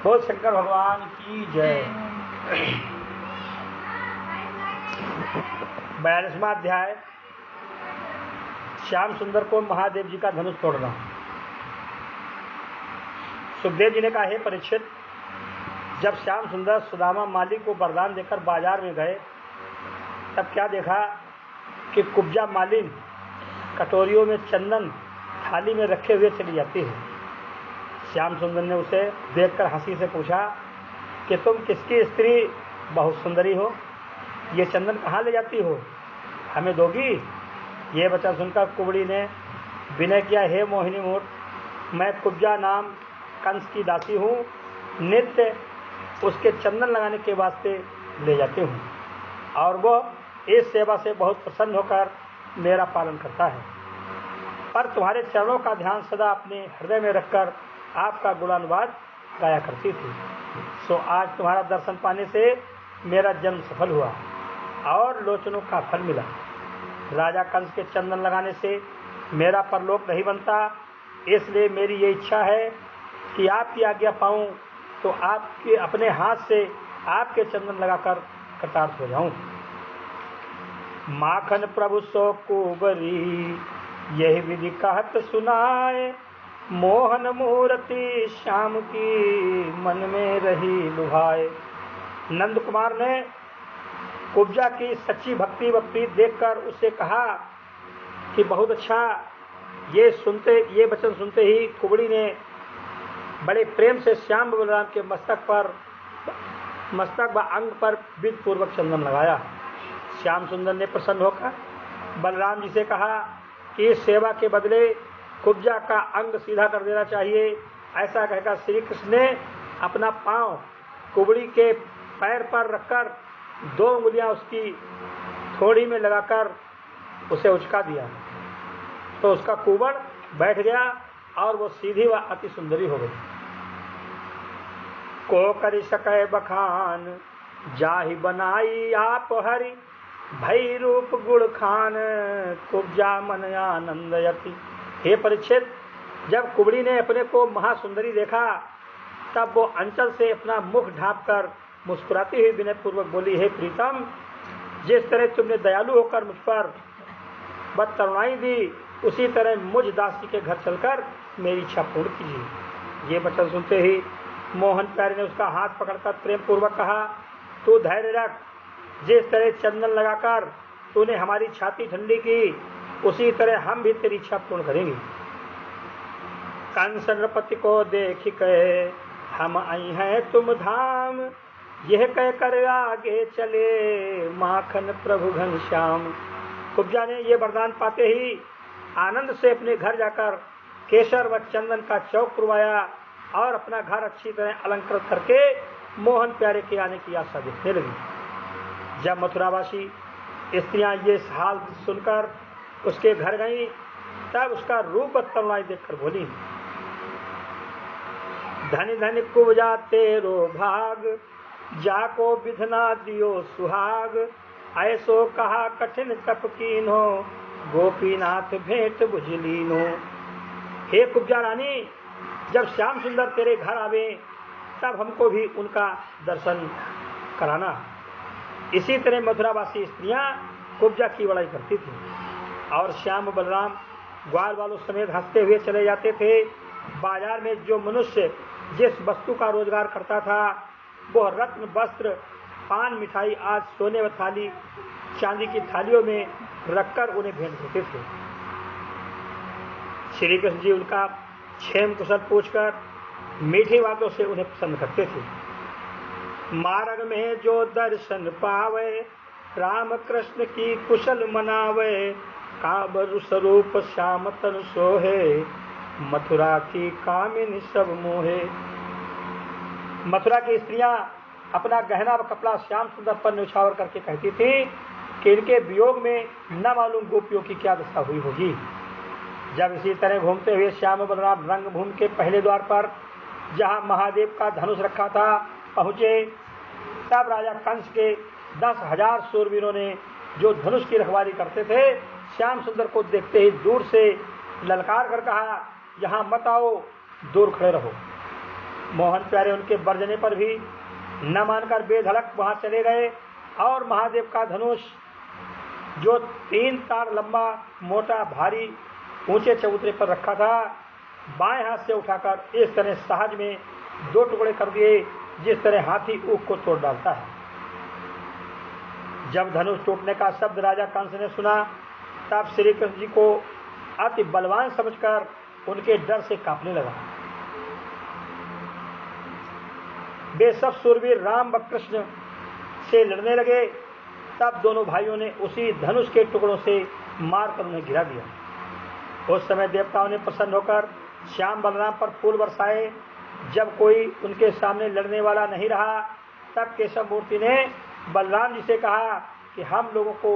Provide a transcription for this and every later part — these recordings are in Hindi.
बोल शंकर भगवान की जय। 42वां अध्याय, श्याम सुंदर को महादेव जी का धनुष तोड़ना। सुखदेव जी ने कहा, हे परीक्षित, जब श्याम सुंदर सुदामा माली को वरदान देकर बाजार में गए तब क्या देखा कि कुब्जा मालिन कटोरियों में चंदन थाली में रखे हुए चली जाती है। श्याम सुंदर ने उसे देखकर हंसी से पूछा कि तुम किसकी स्त्री बहुत सुंदरी हो, ये चंदन कहाँ ले जाती हो, हमें दोगी? ये वचन सुनकर कुबड़ी ने विनय किया, हे मोहिनी मूर्त, मैं कुब्जा नाम कंस की दासी हूँ, नित्य उसके चंदन लगाने के वास्ते ले जाती हूँ और वह इस सेवा से बहुत प्रसन्न होकर मेरा पालन करता है, पर तुम्हारे चरणों का ध्यान सदा अपने हृदय में रखकर आपका गुणानुवाद गाया करती थी। सो आज तुम्हारा दर्शन पाने से मेरा जन्म सफल हुआ और लोचनों का फल मिला। राजा कंस के चंदन लगाने से मेरा परलोक नहीं बनता, इसलिए मेरी ये इच्छा है कि आपकी आज्ञा पाऊं तो आपके अपने हाथ से आपके चंदन लगाकर कृतार्थ हो जाऊं। माखन प्रभु सो कुबरी यही विधि कहत सुनाए, मोहन मूर्ति श्याम की मन में रही लुभाए। नंद कुमार ने कुब्जा की सच्ची भक्ति व प्रीत देखकर उससे कहा कि बहुत अच्छा। ये वचन सुनते ही कुबड़ी ने बड़े प्रेम से श्याम बलराम के मस्तक व अंग पर विधि पूर्वक चंदन लगाया। श्याम सुंदर ने प्रसन्न होकर बलराम जी से कहा कि इस सेवा के बदले कुब्जा का अंग सीधा कर देना चाहिए। ऐसा कहकर श्री कृष्ण ने अपना पांव कुबड़ी के पैर पर रखकर 2 उंगलियां उसकी थोड़ी में लगाकर उसे उचका दिया, तो उसका कुबड़ बैठ गया और वो सीधी व अति सुंदरी हो गई। को करि सकै बखान जाहि बनाई आप हरि, भई रूप गुण खान कुब्जा मन आनंदयति। हे परीक्षित, जब कुबड़ी ने अपने को महासुंदरी देखा तब वो अंचल से अपना मुख ढांपकर मुस्कुराती हुई विनय पूर्वक बोली, हे प्रीतम, जिस तरह तुमने दयालु होकर मुझ पर बद तरुणाई दी, उसी तरह मुझ दासी के घर चलकर मेरी इच्छा पूर्ण कीजिए। ये वचन सुनते ही मोहन प्यारे ने उसका हाथ पकड़कर प्रेम पूर्वक कहा, तू धैर्य रख, जिस तरह चंदन लगाकर तूने हमारी छाती ठंडी की, उसी तरह हम भी तेरी इच्छा पूर्ण करेंगे। कंस नृपति को देख के हम आई हैं तुम धाम, यह कह कर आगे चले माखन प्रभु घनश्याम। कुब्जा ने ये वरदान पाते ही आनंद से अपने घर जाकर केसर व चंदन का चौक पुरवाया और अपना घर अच्छी तरह अलंकृत करके मोहन प्यारे के आने की आशा देखने लगी। जब मथुरावासी स्त्रियां ये हाल सुनकर उसके घर गईं, तब उसका रूप तरुणाई देखकर बोली, धन धन कुब्जा तेरो भाग, जाको विधना दियो सुहाग, ऐसो कहा कठिन तप कीन्हो, गोपीनाथ भेंट बुझलीनो। हे कुब्जा रानी, जब श्याम सुंदर तेरे घर आवे तब हमको भी उनका दर्शन कराना। इसी तरह मथुरावासी स्त्रियां कुब्जा की बड़ाई करती थी और श्याम बलराम ग्वाल वालों समेत हंसते हुए चले जाते थे। बाजार में जो मनुष्य जिस वस्तु का रोजगार करता था, वह रत्न वस्त्र पान मिठाई आज सोने व थाली चांदी की थालियों में रखकर उन्हें भेंट देते थे। श्री कृष्ण जी उनका क्षेम कुशल पूछकर मीठी बातों से उन्हें पसंद करते थे। मार्ग में जो दर्शन पावे, राम कृष्ण की कुशल मनावे, काबर स्वरूप श्याम तन सोहे, मथुरा की कामिनी सब मोहे। मथुरा की स्त्रियां अपना गहना व कपड़ा श्याम सुंदर पर न्यौछावर करके कहती थी कि इनके वियोग में न मालूम गोपियों की क्या दशा हुई होगी। जब इसी तरह घूमते हुए श्याम बलराम रंगभूमि के पहले द्वार पर, जहां महादेव का धनुष रखा था, पहुंचे, तब राजा कंस के 10,000 शूरवीरों ने, जो धनुष की रखवाली करते थे, श्याम सुंदर को देखते ही दूर से ललकार कर कहा, यहाँ मत आओ, दूर खड़े रहो। मोहन प्यारे उनके बरजने पर भी न मानकर बेधड़क वहां चले गए और महादेव का धनुष जो 3 तार लंबा, मोटा, भारी, ऊंचे चबूतरे पर रखा था, बाएं हाथ से उठाकर इस तरह सहज में 2 टुकड़े कर दिए जिस तरह हाथी ऊख को तोड़ डालता है। जब धनुष टूटने का शब्द राजा कंस ने सुना तब श्री कृष्ण जी को अति बलवान समझकर उनके डर से कांपने लगा। वे सब सूरवीर राम व कृष्ण से लड़ने लगे। तब दोनों भाइयों ने उसी धनुष के टुकड़ों से मारकर उन्हें गिरा दिया। उस समय देवताओं ने प्रसन्न होकर श्याम बलराम पर फूल बरसाए। जब कोई उनके सामने लड़ने वाला नहीं रहा तब केशव मूर्ति ने बलराम जी से कहा कि हम लोगों को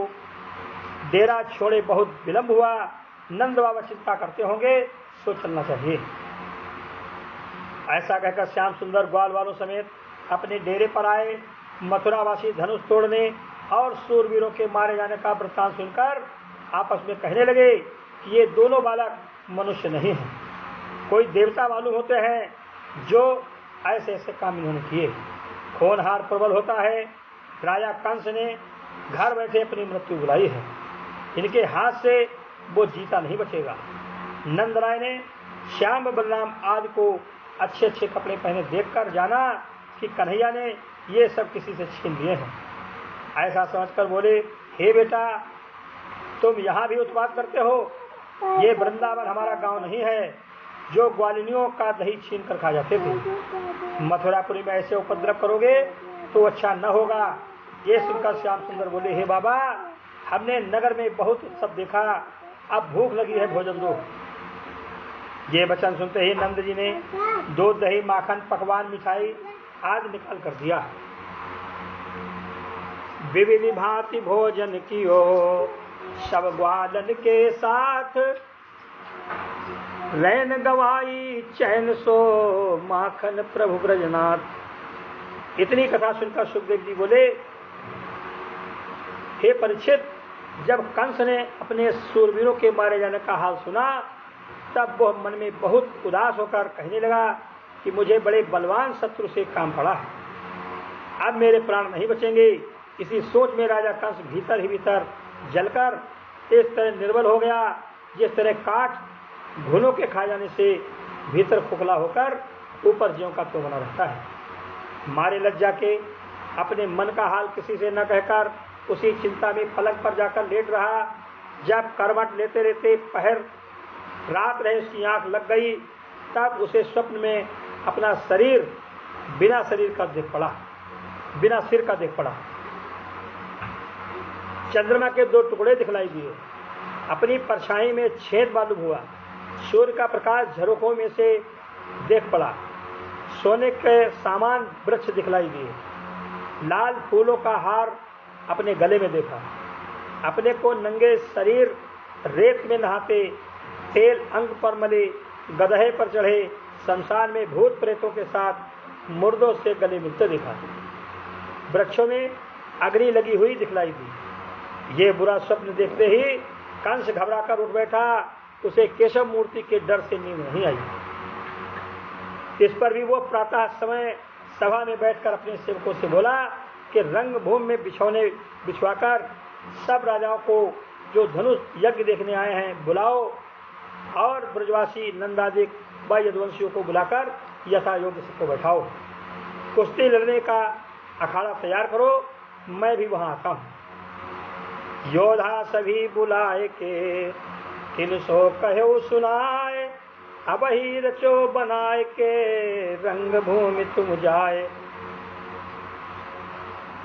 डेरा छोड़े बहुत विलंब हुआ, नंद बाबा चिंता करते होंगे, सो चलना चाहिए। ऐसा कहकर श्याम सुंदर ग्वाल वालों समेत अपने डेरे पर आए। मथुरावासी धनुष तोड़ने और सूरवीरों के मारे जाने का वृत्तांत सुनकर आपस में कहने लगे कि ये दोनों बालक मनुष्य नहीं हैं, कोई देवता मालूम होते हैं जो ऐसे ऐसे काम इन्होंने किए। होनहार प्रबल होता है। राजा कंस ने घर बैठे अपनी मृत्यु बुलाई है, इनके हाथ से वो जीता नहीं बचेगा। नंद राय ने श्याम बलराम आदि को अच्छे अच्छे कपड़े पहने देखकर जाना कि कन्हैया ने ये सब किसी से छीन लिए हैं। ऐसा समझकर बोले, हे बेटा, तुम यहाँ भी उत्पात करते हो? ये वृंदावन हमारा गांव नहीं है जो ग्वालिनियों का दही छीन कर खा जाते थे। मथुरापुरी में ऐसे उपद्रव करोगे तो अच्छा न होगा। ये सुनकर श्याम सुंदर बोले, हे बाबा, हमने नगर में बहुत उत्सव देखा, अब भूख लगी है, भोजन दो। ये वचन सुनते ही नंद जी ने दूध, दही, माखन, पकवान, मिठाई आदि निकाल कर दिया। विविध भांति भोजन कियो सब ग्वालन के साथ, रैन गवाई चैन सो माखन प्रभु ब्रजनाथ। इतनी कथा सुनकर सुखदेव जी बोले, हे परीक्षित, जब कंस ने अपने सूरवीरों के मारे जाने का हाल सुना तब वह मन में बहुत उदास होकर कहने लगा कि मुझे बड़े बलवान शत्रु से काम पड़ा है, अब मेरे प्राण नहीं बचेंगे। इसी सोच में राजा कंस भीतर ही भीतर जलकर इस तरह निर्बल हो गया जिस तरह काठ घुनों के खा जाने से भीतर खोखला होकर ऊपर ज्यों का त्यों बना रहता है। मारे लज्जा के अपने मन का हाल किसी से न कहकर उसी चिंता में पलंग पर जाकर लेट रहा। जब करवट लेते लेते पहर रात रहे उसकी आंख लग गई तब उसे स्वप्न में अपना शरीर बिना शरीर का देख पड़ा, बिना सिर का देख पड़ा। चंद्रमा के 2 टुकड़े दिखलाई दिए, अपनी परछाई में छेद मालूम हुआ, सूर्य का प्रकाश झरोखों में से देख पड़ा, सोने के सामान वृक्ष दिखलाई दिए, लाल फूलों का हार अपने गले में देखा, अपने को नंगे शरीर रेत में नहाते, तेल अंग पर मले, गदहे पर चढ़े, शमशान में भूत प्रेतों के साथ मुर्दों से गले मिलते देखा। वृक्षों में अग्नि लगी हुई दिखलाई दी। ये बुरा स्वप्न देखते ही कंस घबराकर उठ बैठा। उसे केशव मूर्ति के डर से नींद नहीं आई। इस पर भी वो प्रातः समय सभा में बैठकर अपने सेवकों से बोला कि रंगभूमि में बिछौने बिछवाकर सब राजाओं को जो धनुष यज्ञ देखने आए हैं बुलाओ और ब्रजवासी नंदादिक व यदुवंशियों को बुलाकर यथा योग्य सबको बैठाओ। कुश्ती लड़ने का अखाड़ा तैयार करो, मैं भी वहां आता हूँ। योद्धा सभी बुलाए के किन सो कहो सुनाए, अब ही रचो बनाए के रंग भूमि तुम जाए।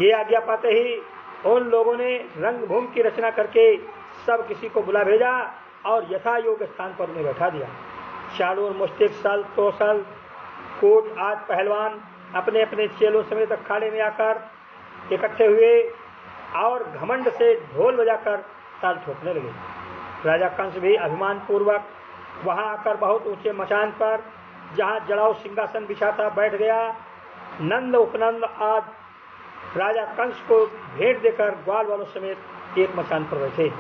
ये आज्ञा पाते ही उन लोगों ने रंगभूमि की रचना करके सब किसी को बुला भेजा और यथा योग्य स्थान पर उन्हें बैठा दिया। चालूर, मुष्टिक, सल, तोसल, कोट आज पहलवान अपने अपने चेलों समेत अखाड़े में आकर इकट्ठे हुए और घमंड से ढोल बजाकर ताल ठोकने लगे। राजा कंस भी अभिमान पूर्वक वहां आकर बहुत ऊंचे मचान पर जहां जड़ाऊ सिंहासन बिछा था बैठ गया। नंद उपनंद आदि राजा कंस को भेंट देकर ग्वाल वालों समेत एक मचान पर बैठे।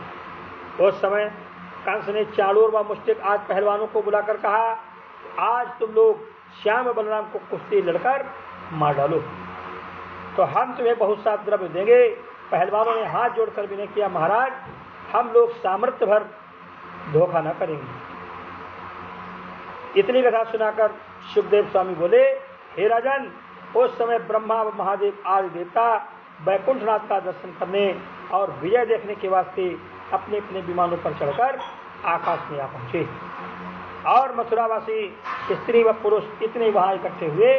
उस समय कंस ने चालूर व मुष्टिक आदि पहलवानों को बुलाकर कहा, आज तुम लोग श्याम बलराम को कुश्ती लड़कर मार डालो, तो हम तुम्हें बहुत सा द्रव्य देंगे। पहलवानों ने हाथ जोड़कर विनय किया, महाराज हम लोग सामर्थ्य भर धोखा न करेंगे। इतनी कथा सुनाकर सुखदेव स्वामी बोले, हे राजन, उस समय ब्रह्मा व महादेव आदि देवता वैकुंठनाथ का दर्शन करने और विजय देखने के वास्ते अपने अपने विमानों पर चढ़कर आकाश में आ पहुंचे और मथुरावासी स्त्री व पुरुष इतने वहां इकट्ठे हुए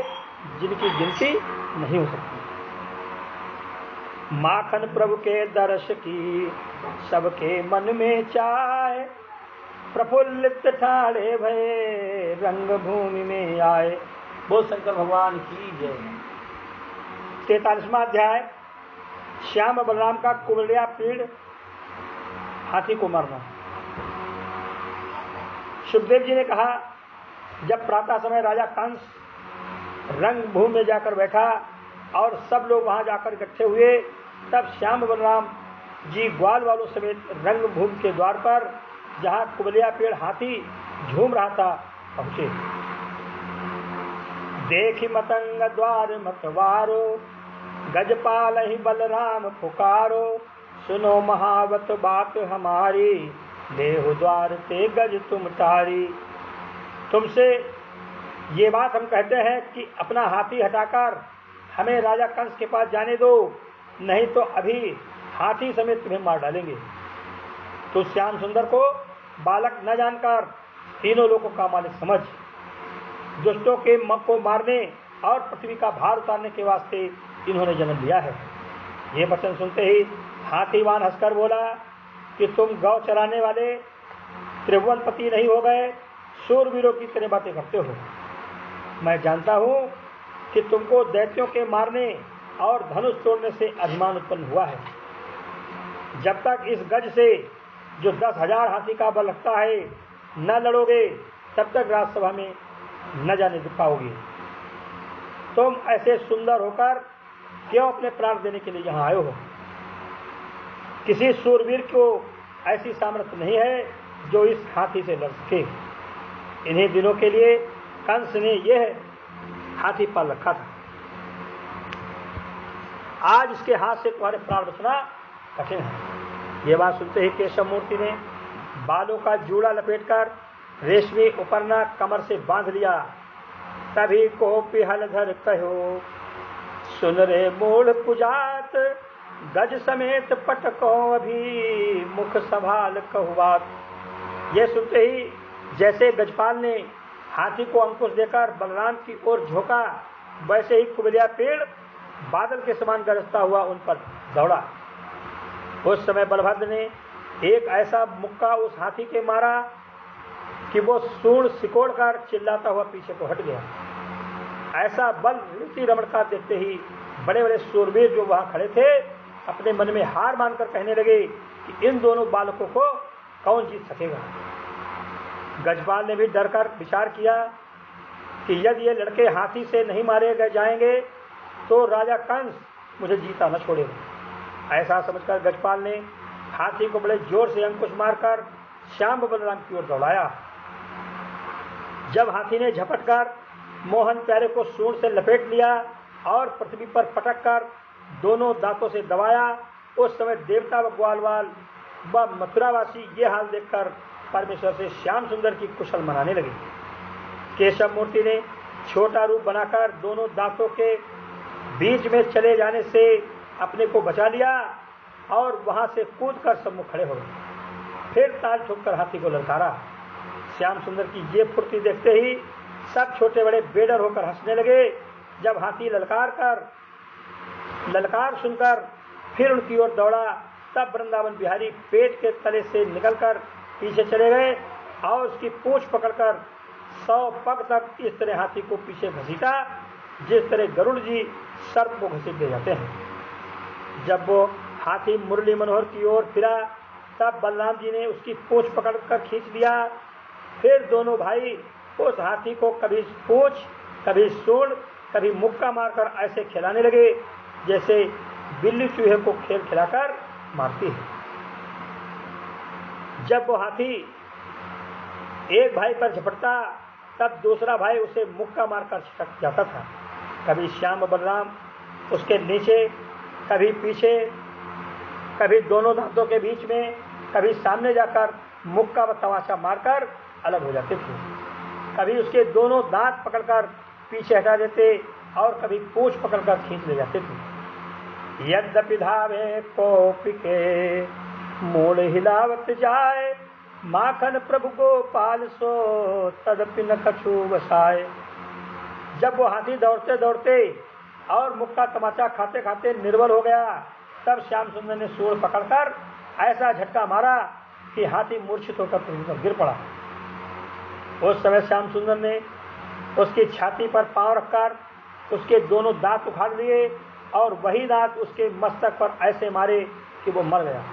जिनकी गिनती नहीं हो सकती। माखन प्रभु के दर्श की सबके मन में चाय, प्रफुल्लित ठाड़े भये रंग भूमि में आए। बोल शंकर भगवान की जय। 43वां अध्याय श्याम बलराम का कुबलिया पीड़ हाथी को मारना। सुखदेव जी ने कहा, जब प्रातः समय राजा कंस रंगभूमि में जाकर बैठा और सब लोग वहां जाकर इकट्ठे हुए, तब श्याम बलराम जी ग्वाल वालों समेत रंगभूमि के द्वार पर, जहां कुबलिया पेड़ हाथी झूम रहा था, पहुंचे। देखी मतंग द्वार मतवारो, गजपाल ही बलराम पुकारो, सुनो महावत बात हमारी, देहु द्वार ते गज तुम तारी। तुमसे ये बात हम कहते हैं कि अपना हाथी हटाकर हमें राजा कंस के पास जाने दो, नहीं तो अभी हाथी समेत तुम्हें मार डालेंगे। तो श्याम सुंदर को बालक न जानकर तीनों लोगों का मालिक समझ, दुष्टों के को मारने और पृथ्वी का भार उतारने के वास्ते इन्होंने जन्म लिया है। ये वचन सुनते ही हाथीवान हंसकर बोला कि तुम गौ चराने वाले त्रिभुवनपति नहीं हो गए, शूरवीरों की तरह बातें करते हो। मैं जानता हूँ कि तुमको दैत्यों के मारने और धनुष तोड़ने से अभिमान उत्पन्न हुआ है। जब तक इस गज से जो 10,000 हाथी का बल रखता है न लड़ोगे, तब तक राजसभा में न जाने पाओगे। तुम ऐसे सुंदर होकर क्यों अपने प्राण देने के लिए यहाँ आए हो? किसी शूरवीर को ऐसी सामर्थ्य नहीं है जो इस हाथी से लड़ सके। इन्हीं दिनों के लिए कंस ने यह हाथी पाल रखा था। आज इसके हाथ से तुम्हारे प्राण बचना कठिन है। ये बात सुनते ही केशव मूर्ति ने बालों का जूड़ा लपेटकर रेशमी उपरना कमर से बांध लिया। तभी को पिहलधर कहो, सुन रे मूढ़ पुजात, गज समेत पटको अभी, मुख संभाल कहु बात। ये सुनते ही जैसे गजपाल ने हाथी को अंकुश देकर बलराम की ओर झोंका, वैसे ही कुबलिया पेड़ बादल के समान गरजता हुआ उन पर दौड़ा। उस समय बलभद्र ने एक ऐसा मुक्का उस हाथी के मारा कि वो सूंड सिकोड़ कर चिल्लाता हुआ पीछे को हट गया। ऐसा बल ऋषि रमण का देखते ही बड़े बड़े शूरवीर जो वहां खड़े थे अपने मन में हार मानकर कहने लगे कि इन दोनों बालकों को कौन जीत सकेगा। गजपाल ने भी डर कर विचार किया कि यदि ये लड़के हाथी से नहीं मारे गए जाएंगे तो राजा कंस मुझे जीता न छोड़ेगा। ऐसा समझकर गजपाल ने हाथी को बड़े जोर से अंकुश मारकर श्याम बलराम की ओर दौड़ाया। जब हाथी ने झपटकर मोहन प्यारे को सूंड से लपेट लिया और पृथ्वी पर पटक कर दोनों दांतों से दबाया, उस समय देवता व ग्वालवाल व मथुरावासी ये हाल देखकर परमेश्वर से श्याम सुंदर की कुशल मनाने लगे। केशव मूर्ति ने छोटा रूप बनाकर दोनों दांतों के बीच में चले जाने से अपने को बचा लिया और वहां से कूदकर सम्मुख खड़े हो गए। फिर ताल ठोककर हाथी को ललकारा। श्याम सुंदर की ये फुर्ती देखते ही सब छोटे बड़े बेडर होकर हंसने लगे। जब हाथी ललकार सुनकर फिर उनकी ओर दौड़ा, तब वृंदावन बिहारी पेट के तले से निकलकर पीछे चले गए और उसकी पूंछ पकड़कर 100 पग तक इस तरह हाथी को पीछे घसीटा जिस तरह गरुड़ जी सर्प को घसीट ले जाते हैं। जब वो हाथी मुरली मनोहर की ओर फिरा, तब बलराम जी ने उसकी पूंछ पकड़कर खींच लिया। फिर दोनों भाई उस हाथी को कभी पूंछ, कभी सूंड, कभी मुक्का मारकर ऐसे खिलाने लगे जैसे बिल्ली चूहे को खेल खिलाकर मारती है। जब वो हाथी एक भाई पर झपटता, तब दूसरा भाई उसे मुक्का मारकर छिटक जाता था। कभी श्याम बलराम उसके नीचे, कभी पीछे, कभी दोनों दांतों के बीच में, कभी सामने जाकर मुक्का व तमाचा मारकर अलग हो जाते थे। कभी उसके दोनों दांत पकड़कर पीछे हटा देते और कभी पूंछ पकड़कर खींच ले जाते थे। यद्यपि धावे कोपी के मोड़ हिलावत जाए, माखन प्रभु गोपाल सो तदपि न कछु बसाए। जब वो हाथी दौड़ते दौड़ते और मुक्का तमाचा खाते खाते निर्बल हो गया, तब श्याम सुंदर ने सूंड पकड़कर ऐसा झटका मारा कि हाथी मूर्छित होकर पृथ्वी पर गिर पड़ा। उस समय श्याम सुंदर ने उसकी छाती पर पांव रखकर उसके दोनों दांत उखाड़ लिए और वही दांत उसके मस्तक पर ऐसे मारे कि वो मर गया।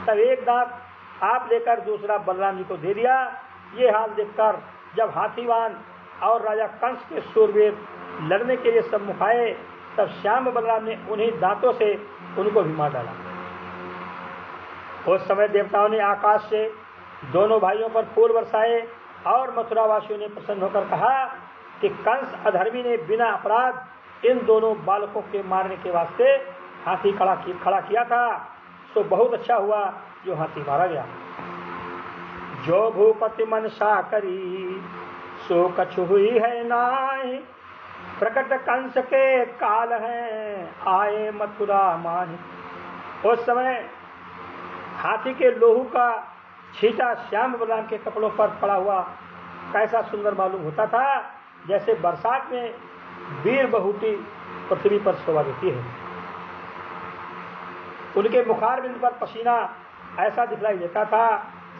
तब एक दांत आप लेकर दूसरा बलराम जी को दे दिया। ये हाल देखकर जब हाथीवान और राजा कंस के शूरवीर लड़ने के लिए सम्मुख आए, तब श्याम बलराम ने उन्हीं दांतों से उनको भी मार डाला। उस समय देवताओं ने आकाश से दोनों भाइयों पर फूल बरसाए और मथुरावासियों ने प्रसन्न होकर कहा कि कंस अधर्मी ने बिना अपराध इन दोनों बालकों के मारने के वास्ते हाथी खड़ा किया था, सो बहुत अच्छा हुआ जो हाथी मारा गया। जो भूपति मनसा करी सो कछु हुई है नाहि, प्रकट कंस के काल हैं आए मथुरा माही। उस समय हाथी के लोहू का छींटा श्याम बलराम के कपड़ों पर पड़ा हुआ कैसा सुंदर मालूम होता था, जैसे बरसात में वीर बहुटी पृथ्वी पर शोभा देती है। उनके मुखार बिंद पर पसीना ऐसा दिखलाई देता था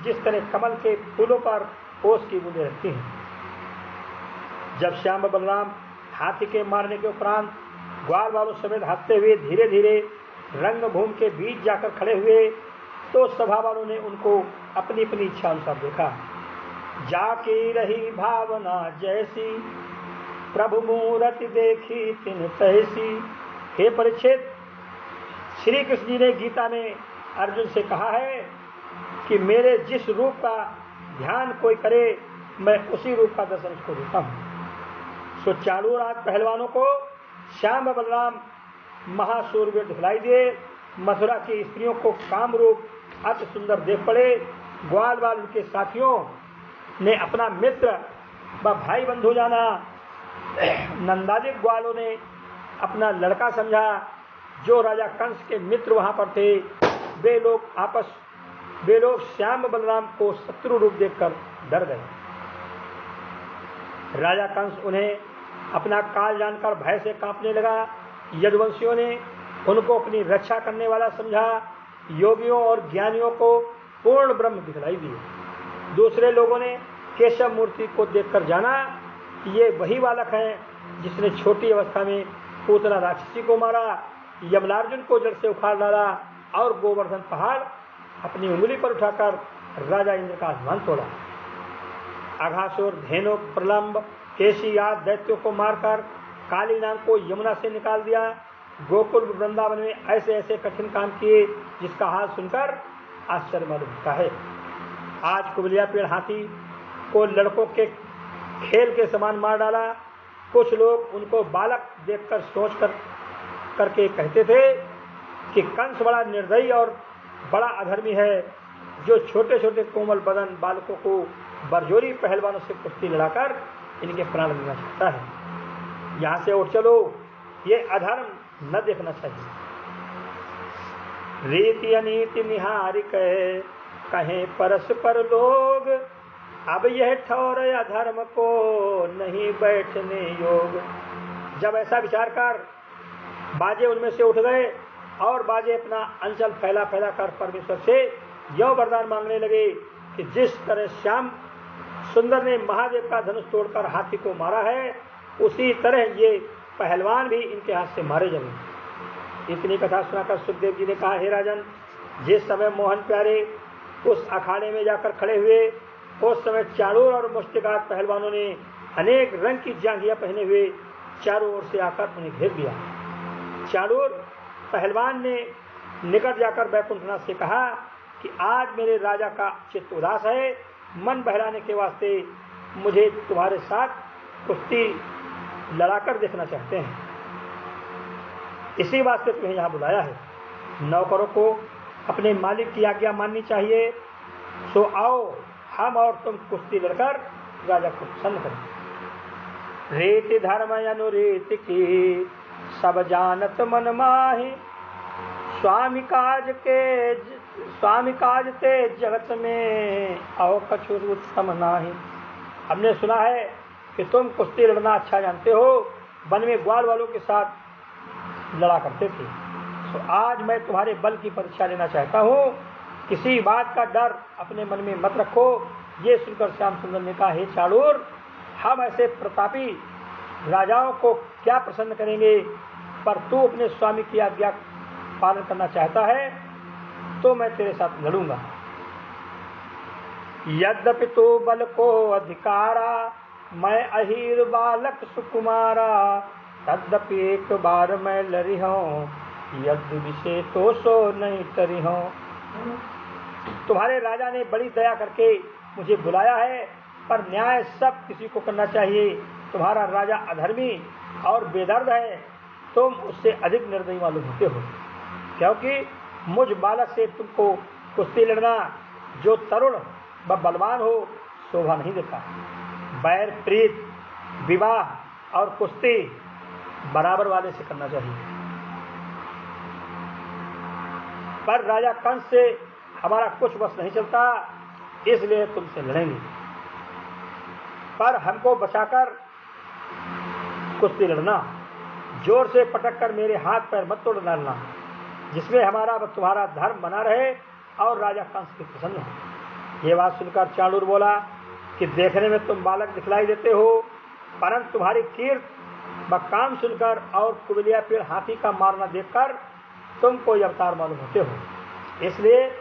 जिस तरह कमल के फूलों पर ओस की बूंदें रहती हैं। जब श्याम बलराम हाथी के मारने के उपरांत ग्वाल वालों समेत हंसते हुए धीरे धीरे रंगभूमि के बीच जाकर खड़े हुए, तो सभा वालों ने उनको अपनी अपनी इच्छा अनुसार देखा। जाकी रही भावना जैसी, प्रभु मूरति देखी तिन तैसी। हे परीक्षित, श्री कृष्ण जी ने गीता में अर्जुन से कहा है कि मेरे जिस रूप का ध्यान कोई करे, मैं उसी रूप का दर्शन उसको देता हूँ। सो चालू रात पहलवानों को श्याम बलराम महाशूरवीर दिखलाई दिए। मथुरा की स्त्रियों को काम रूप अति सुंदर देख पड़े। ग्वाल वाल उनके साथियों ने अपना मित्र व भाई बंधु जाना। नंदादिक ग्वालों ने अपना लड़का समझा। जो राजा कंस के मित्र वहां पर थे, वे लोग श्याम बलराम को शत्रु रूप देखकर डर गए। राजा कंस उन्हें अपना काल जानकर भय से कांपने लगा। यदुवंशियों ने उनको अपनी रक्षा करने वाला समझा। योगियों और ज्ञानियों को पूर्ण ब्रह्म दिखलाई दिए। दूसरे लोगों ने केशव मूर्ति को देखकर जाना कि ये वही बालक हैं जिसने छोटी अवस्था में पूतना राक्षसी को मारा, यमलार्जुन को जड़ से उखाड़ डाला और गोवर्धन पहाड़ अपनी उंगली पर उठाकर राजा इंद्र का आसमान तोड़ा। अघासुर, धेनु, प्रलंब, केशी आदि दैत्यों को मारकर काली नाग को यमुना से निकाल दिया। गोकुल वृंदावन में ऐसे ऐसे कठिन काम किए जिसका हाल सुनकर आश्चर्य मालूम होता है। आज कुबलिया पेड़ हाथी को लड़कों के खेल के समान मार डाला। कुछ लोग उनको बालक देखकर सोच करके कहते थे कि कंस बड़ा निर्दयी और बड़ा अधर्मी है, जो छोटे छोटे कोमल बदन बालकों को बरजोरी पहलवानों से कुश्ती लड़ाकर इनके प्राण लेना चाहता है। यहाँ से उठ चलो, ये अधर्म न देखना चाहिए। रीति अनीति निहारिक कहें परस्पर लोग, अब यह ठौर अधर्म को नहीं बैठने योग। जब ऐसा विचार कर बाजे उनमें से उठ गए और बाजे अपना अंचल फैला फैला कर परमेश्वर से यह वरदान मांगने लगे कि जिस तरह श्याम सुंदर ने महादेव का धनुष तोड़कर हाथी को मारा है, उसी तरह ये पहलवान भी इनके हाथ से मारे जाएंगे। इतनी कथा सुनाकर सुखदेव जी ने कहा, हे राजन, जिस समय मोहन प्यारे उस अखाड़े में जाकर खड़े हुए, उस समय चाणूर और मुष्टिघात पहलवानों ने अनेक रंग की जांघियां पहने हुए चारों ओर से आकर उन्हें घेर दिया। चाणूर पहलवान ने निकट जाकर वैकुंठनाथ से कहा कि आज मेरे राजा का चित्त उदास है, मन बहलाने के वास्ते मुझे तुम्हारे साथ कुश्ती लड़ाकर देखना चाहते हैं, इसी वास्ते तुम्हें यहाँ बुलाया है। नौकरों को अपने मालिक की आज्ञा माननी चाहिए। सो आओ, हम और तुम कुश्ती लड़कर राजा को प्रसन्न करें। रीति धर्म अनुरीति की सब जानत मन माही, स्वामी काज ते जगत में आओ कछुर उत्तम नाही। हमने सुना है कि तुम कुश्ती लड़ना अच्छा जानते हो, वन में ग्वाल वालों के साथ लड़ा करते थे। तो आज मैं तुम्हारे बल की परीक्षा लेना चाहता हूँ, किसी बात का डर अपने मन में मत रखो। ये सुनकर श्याम सुंदर ने कहा, हे चाणूर, हम ऐसे प्रतापी राजाओं को क्या प्रसन्न करेंगे, पर तू अपने स्वामी की आज्ञा पालन करना चाहता है तो मैं तेरे साथ लड़ूंगा। यद्यपि तू बल को अधिकारा, मैं अहीर बालक सुकुमारा, तद्यपि एक बार मैं लड़ी हूँ, यद्य विषय तो सो नहीं तरी हूँ। तुम्हारे राजा ने बड़ी दया करके मुझे बुलाया है, पर न्याय सब किसी को करना चाहिए। तुम्हारा राजा अधर्मी और बेदर्द है, तुम उससे अधिक निर्दयी मालूम होते हो, क्योंकि मुझ बालक से तुमको कुश्ती लड़ना, जो तरुण व बलवान हो, शोभा नहीं देता। बैर प्रीत, विवाह और कुश्ती बराबर वाले से करना चाहिए। पर राजा कंस से हमारा कुछ बस नहीं चलता, इसलिए तुमसे लड़ेंगे, पर हमको बचाकर कुश्ती लड़ना। जोर से पटक कर मेरे हाथ पैर मत तोड़ डालना, जिसमें हमारा व तुम्हारा धर्म बना रहे और राजा कंस की प्रसन्न हो। ये बात सुनकर चाणूर बोला कि देखने में तुम बालक दिखलाई देते हो, परंतु तुम्हारी कीर्त व काम सुनकर और कुबलिया पेड़ हाथी का मारना देखकर तुम कोई अवतार मालूम होते हो, इसलिए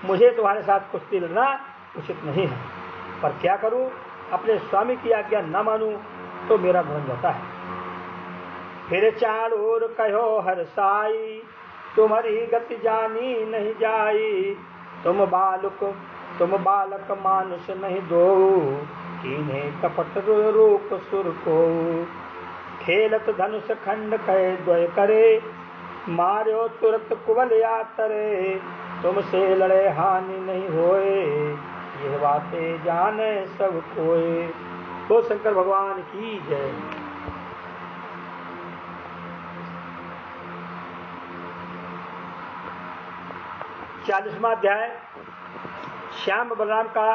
मुझे तुम्हारे साथ कुश्ती लड़ना उचित नहीं है। पर क्या करूं, अपने स्वामी की आज्ञा न मानूं तो मेरा धर्म जाता है। फिर चाणूर कहो हरसाई, तुम्हारी गति जानी नहीं जाई, तुम बालक मानुष नहीं दो, कीन्हे कपट रूप सुर को। खेलत धनुष खंड कहे द्वय करे, मार्यो तुरत कुबल यातरे, तुमसे लड़े हानि नहीं होए, यह बातें जाने सब कोए। तो शंकर भगवान की जय। 40वां अध्याय श्याम बलराम का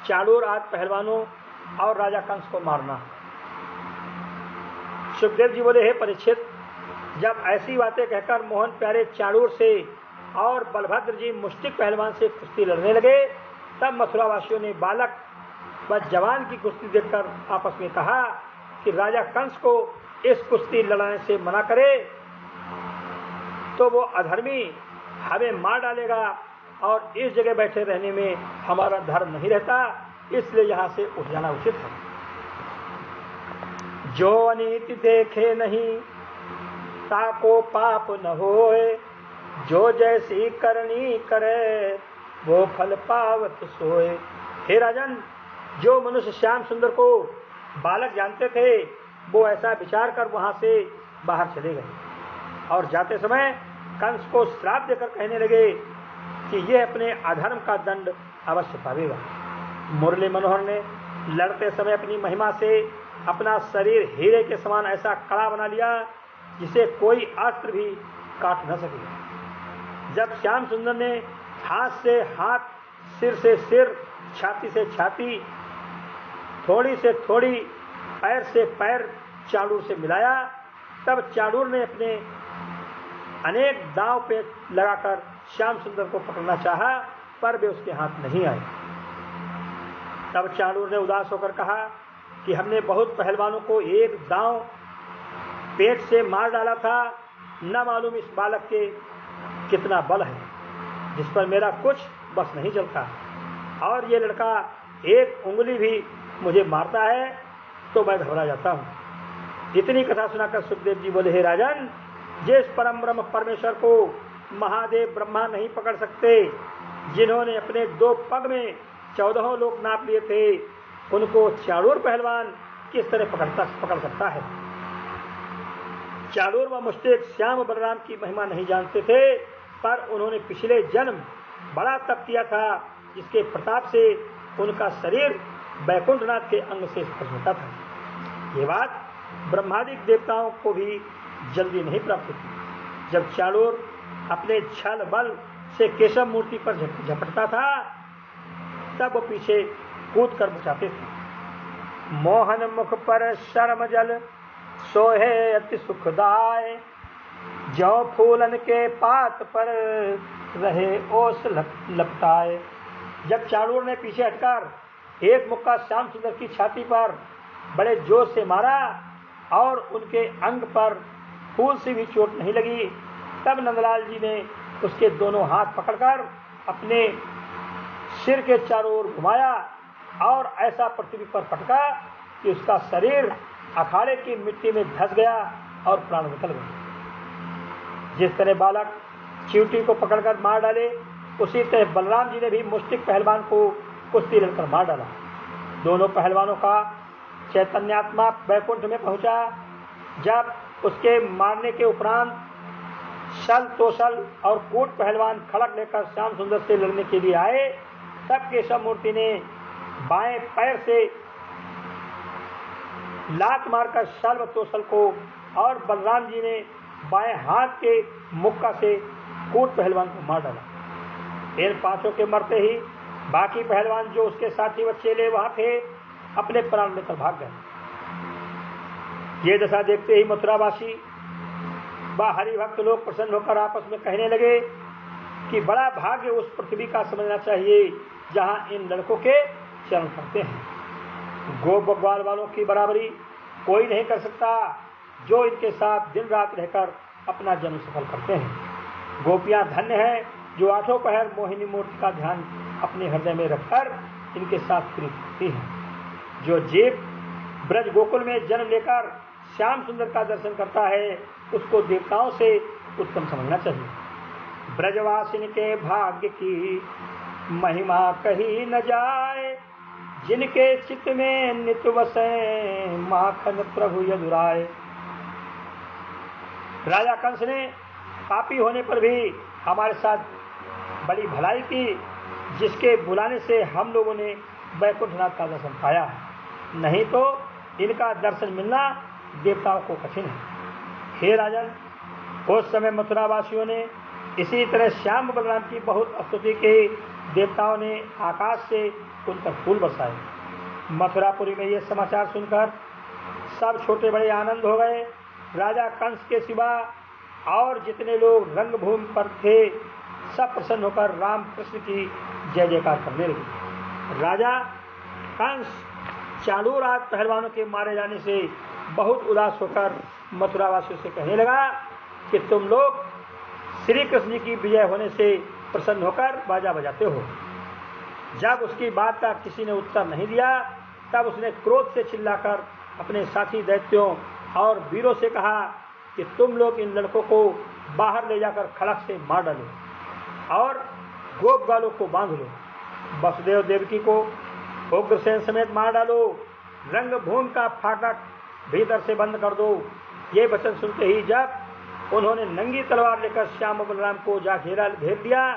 चाणूर आदि पहलवानों और राजा कंस को मारना। सुखदेव जी बोले, हे परीक्षित, जब ऐसी बातें कहकर मोहन प्यारे चाणूर से और बलभद्र जी मुष्टिक पहलवान से कुश्ती लड़ने लगे, तब मथुरावासियों ने बालक व जवान की कुश्ती देखकर आपस में कहा कि राजा कंस को इस कुश्ती लड़ाने से मना करे तो वो अधर्मी हमें मार डालेगा और इस जगह बैठे रहने में हमारा धर्म नहीं रहता, इसलिए यहाँ से उठ जाना उचित है। जो अनीति देखे नहीं ताको पाप न होए, जो जैसी करनी करे वो फल पावत सोए। हे राजन, जो मनुष्य श्याम सुंदर को बालक जानते थे वो ऐसा विचार कर वहां से बाहर चले गए और जाते समय कंस को श्राप देकर कहने लगे कि यह अपने अधर्म का दंड अवश्य पावेगा। मुरली मनोहर ने लड़ते समय अपनी महिमा से अपना शरीर हीरे के समान ऐसा कड़ा बना लिया जिसे कोई अस्त्र भी काट न सके। जब श्याम सुंदर ने हाथ से हाथ, सिर से सिर, छाती से छाती, थोड़ी से थोड़ी, पैर से पैर चाणूर से मिलाया, तब चाणूर ने अपने अनेक दांव पे लगाकर श्याम सुंदर को पकड़ना चाहा, पर वे उसके हाथ नहीं आए। तब चाणूर ने उदास होकर कहा कि हमने बहुत पहलवानों को एक दांव पेट से मार डाला था, न मालूम इस बालक के कितना बल है, जिस पर मेरा कुछ बस नहीं चलता, और ये लड़का एक उंगली भी मुझे मारता है तो मैं घबरा जाता हूँ। इतनी कथा सुनाकर सुखदेव जी बोले, हे राजन, जिस परम ब्रह्म परमेश्वर को महादेव ब्रह्मा नहीं पकड़ सकते, जिन्होंने अपने 2 पग में 14 लोक नाप लिए थे, उनको चाड़ूर पहलवान किस तरह पकड़ सकता है। चाड़ूर व मुश्तिक श्याम बलराम की महिमा नहीं जानते थे, पर उन्होंने पिछले जन्म बड़ा तप किया था, जिसके प्रताप से उनका शरीर वैकुंठनाथ के अंग से स्पर्श होता था। ये बात ब्रह्मादिक देवताओं को भी जल्दी नहीं प्राप्त थी। जब चाड़ूर अपने छल बल से केशव मूर्ति पर झपटता था, तब वो पीछे कूद कर बचाते थे। मोहन मुख पर शर्म जल सोहे अति सुखदाय, जो फूलन के पात पर रहे ओस लपटाए। जब चाड़ूर ने पीछे हटकर एक मुक्का श्याम सुंदर की छाती पर बड़े जोर से मारा और उनके अंग पर फूल से भी चोट नहीं लगी, तब नंदलाल जी ने उसके दोनों हाथ पकड़कर अपने सिर के चारों ओर घुमाया और ऐसा पृथ्वी पर पटका कि उसका शरीर अखाड़े की मिट्टी में धंस गया और प्राण निकल गए। जिस तरह बालक चींटी को पकड़कर मार डाले, उसी तरह बलराम जी ने भी मुश्तिक पहलवान को कुश्ती लड़कर मार डाला। दोनों पहलवानों का चैतन्यात्मा वैकुंठ में पहुंचा। जब उसके मारने के उपरांत शल तोशल और कूट पहलवान खड़क लेकर श्याम सुंदर से लड़ने के लिए आए, तब केशव मूर्ति ने बाएं पैर से लात मारकर शल व तोशल को और बलराम जी ने बाएं हाथ के मुक्का से कूट पहलवान को मार डाला। इन पांचों के मरते ही बाकी पहलवान जो उसके साथी व चेले वहां थे, अपने प्राण लेकर भाग गए। ये दशा देखते ही मथुरावासी व हरिभक्त लोग प्रसन्न होकर आपस में कहने लगे कि बड़ा भाग्य उस पृथ्वी का समझना चाहिए जहां इन लड़कों के चरण पड़ते हैं। गो बग्वाल वालों की बराबरी कोई नहीं कर सकता, जो इनके साथ दिन रात रहकर अपना जन्म सफल करते हैं। गोपियां धन्य हैं जो आठों पहर मोहिनी मूर्ति का ध्यान अपने हृदय में रखकर इनके साथ प्रीत करती हैं। जो जीव ब्रज गोकुल में जन्म लेकर श्याम सुंदर का दर्शन करता है, उसको देवताओं से उत्तम समझना चाहिए। ब्रजवासिन के भाग्य की महिमा कही न जाए, जिनके चित्त में नित वसे माखन प्रभु यदुराय। राजा कंस ने पापी होने पर भी हमारे साथ बड़ी भलाई की, जिसके बुलाने से हम लोगों ने वैकुंठनाथ का दर्शन पाया है। नहीं तो इनका दर्शन मिलना देवताओं को कठिन है। हे राजन, उस समय मथुरावासियों ने इसी तरह श्याम बलराम की बहुत स्तुति की। देवताओं ने आकाश से उन पर फूल बरसाए। मथुरापुरी में ये समाचार सुनकर सब छोटे बड़े आनंद हो गए। राजा कंस के सिवा और जितने लोग रंगभूमि पर थे, सब प्रसन्न होकर राम कृष्ण की जय जयकार करने लगे। राजा कंस चाड़ूर आदि पहलवानों के मारे जाने से बहुत उदास होकर मथुरावासियों से कहने लगा कि तुम लोग श्री कृष्ण जी की विजय होने से प्रसन्न होकर बाजा बजाते हो। जब उसकी बात का किसी ने उत्तर नहीं दिया, तब उसने क्रोध से चिल्लाकर अपने साथी दैत्यों और वीरों से कहा कि तुम लोग इन लड़कों को बाहर ले जाकर खड़क से मार डालो और गोप गालों को बांध लो। वसुदेव देवकी को उग्रसेन समेत मार डालो। रंगभूमि का फाटक भीतर से बंद कर दो। ये वचन सुनते ही जब उन्होंने नंगी तलवार लेकर श्याम बलराम को जा घेर दिया,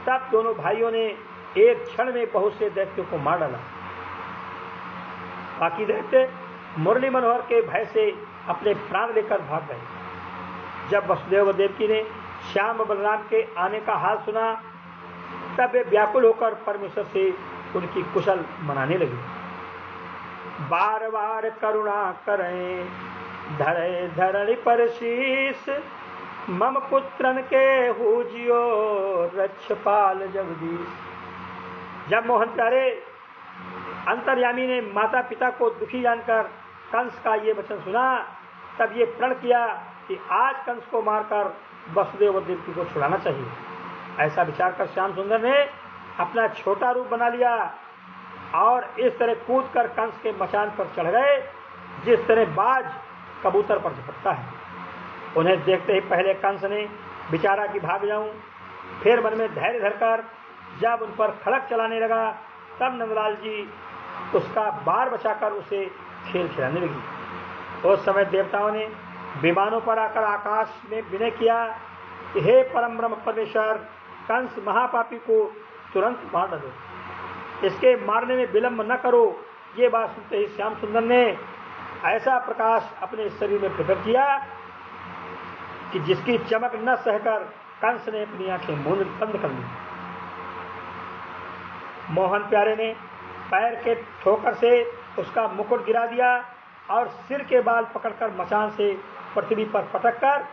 तब दोनों भाइयों ने एक क्षण में बहुत से दैत्यों को मार डाला। बाकी दैत्य मुरली मनोहर के भय से अपने प्राण लेकर भाग गए। जब वसुदेव देवकी ने श्याम बलराम के आने का हाल सुना, तब वे व्याकुल होकर परमेश्वर से उनकी कुशल मनाने लगे। बार बार करुणा करें धरे धरणी पर शीस, मम पुत्रन के हुजियो रक्षपाल जगदीश। जब मोहन प्यारे अंतर्यामी ने माता पिता को दुखी जानकर कंस का ये वचन सुना, तब ये प्रण किया कि आज कंस को मारकर वसुदेव और देवकी को छुड़ाना चाहिए। ऐसा विचार कर श्याम सुंदर ने अपना छोटा रूप बना लिया और इस तरह कूद कर कंस के मचान पर चढ़ गए, जिस तरह बाज कबूतर पर झपटता है। उन्हें देखते ही पहले कंस ने विचारा कि भाग जाऊं, फिर मन में धैर्य धरकर जब उन पर खड़क चलाने लगा, तब नंदलाल जी उसका बार बचाकर उसे खेल खिलाने लगी। उस समय देवताओं ने विमानों पर आकर आकाश में विनय किया कि हे परम ब्रह्म परमेश्वर, कंस महापापी को तुरंत मार डालो, इसके मारने में विलंब न करो। ये बात सुनते ही श्याम सुंदर ने ऐसा प्रकाश अपने शरीर में प्रकट किया कि जिसकी चमक न सहकर कंस ने अपनी आंखें बंद कर ली। मोहन प्यारे ने पैर के ठोकर से उसका मुकुट गिरा दिया और सिर के बाल पकड़कर मचान से पृथ्वी पर पटककर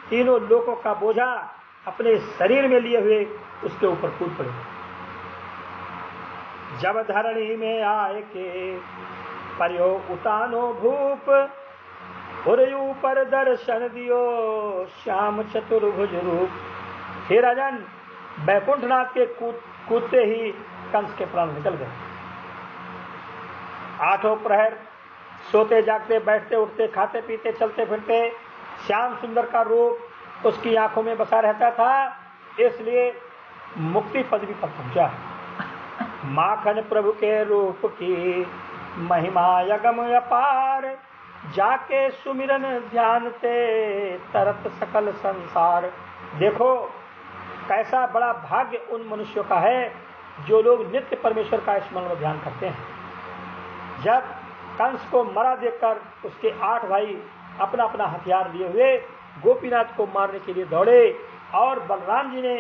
तीनों लोकों का बोझा अपने शरीर में लिए हुए उसके ऊपर कूद पड़े। जब धरणी में आए के पर्यो उतानो भूप, उरयू पर दर्शन दियो श्याम चतुर्भुज रूप। हे राजन, बैकुंठनाथ के कूदते ही कंस के प्राण निकल गए। आठों प्रहर सोते जागते बैठते उठते खाते पीते चलते फिरते श्याम सुंदर का रूप उसकी आंखों में बसा रहता था, इसलिए मुक्ति पदवी पर पहुंचा। माखन प्रभु के रूप की महिमा यगम अपार, जाके सुमिरन ध्यानते तरत सकल संसार। देखो कैसा बड़ा भाग्य उन मनुष्यों का है जो लोग नित्य परमेश्वर का स्मरण ध्यान करते हैं। जब कंस को मरा देखकर उसके 8 भाई अपना अपना हथियार लिए हुए गोपीनाथ को मारने के लिए दौड़े और बलराम जी ने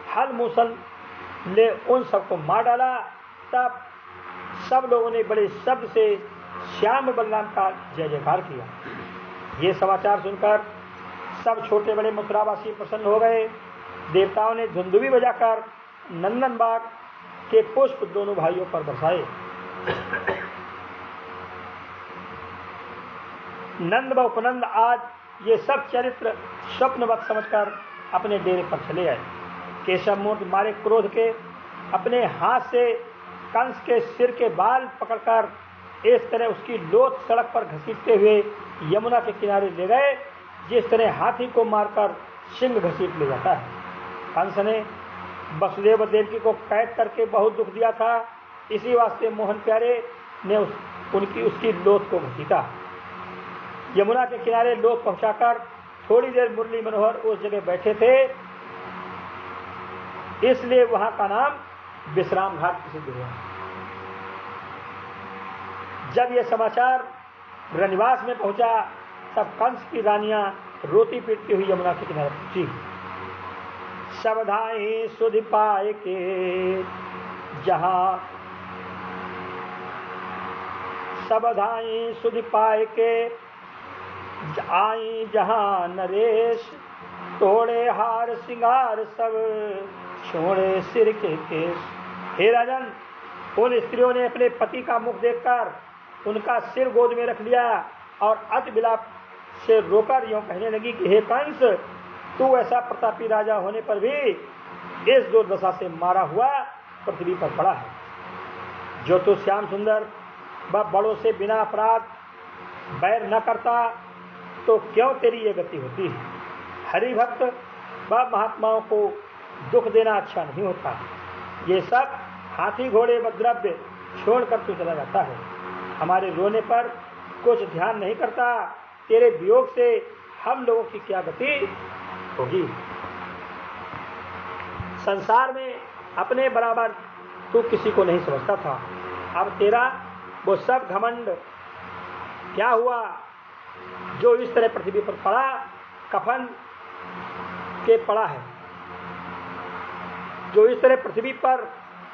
हल मूसल ले उन सबको मार डाला, तब सब लोगों ने बड़े शब्द से श्याम बलराम का जय जयकार किया। ये समाचार सुनकर सब छोटे बड़े मथुरावासी प्रसन्न हो गए। देवताओं ने धुंधुवी बजाकर नंदन बाग के पुष्प दोनों भाइयों पर बरसाए। नंद व उपनंद आज ये सब चरित्र स्वप्नवत समझकर अपने डेरे पर चले आए। केशव मूर्ति मारे क्रोध के अपने हाथ से कंस के सिर के बाल पकड़कर इस तरह उसकी लोथ सड़क पर घसीटते हुए यमुना के किनारे ले गए, जिस तरह हाथी को मारकर सिंह घसीट ले जाता है। कंस ने वसुदेव देवकी को कैद करके बहुत दुख दिया था, इसी वास्ते मोहन प्यारे ने उसकी लोथ को घसीटा। यमुना के किनारे लोथ पहुंचाकर थोड़ी देर मुरली मनोहर उस जगह बैठे थे, इसलिए वहां का नाम विश्राम घाट प्रसिद्ध हुआ। जब यह समाचार रनिवास में पहुंचा तब कंस की रानियां रोती पीटती हुई यमुना के किनारे पहुंची। सबधाई सुधि पाए के जहां सबधाई सुधि पाए के आई जहां नरेश, तोड़े हार सिंगार सब छोड़े सिर के केश। हे राजन, उन स्त्रियों ने अपने पति का मुख देखकर उनका सिर गोद में रख लिया और अति विलाप से रोकर यूं कहने लगी कि हे कंस, तू ऐसा प्रतापी राजा होने पर भी इस दुर्दशा से मारा हुआ पृथ्वी पर पड़ा है। जो तू श्याम सुंदर व बड़ों से बिना अपराध बैर न करता तो क्यों तेरी ये गति होती है। हरि भक्त व महात्माओं को दुख देना अच्छा नहीं होता। ये सब हाथी घोड़े व द्रव्य छोड़कर तू चला जाता है, हमारे रोने पर कुछ ध्यान नहीं करता। तेरे वियोग से हम लोगों की क्या गति होगी। संसार में अपने बराबर तू किसी को नहीं समझता था, अब तेरा वो सब घमंड क्या हुआ जो इस तरह पृथ्वी पर पड़ा कफन के पड़ा है, जो इस तरह पृथ्वी पर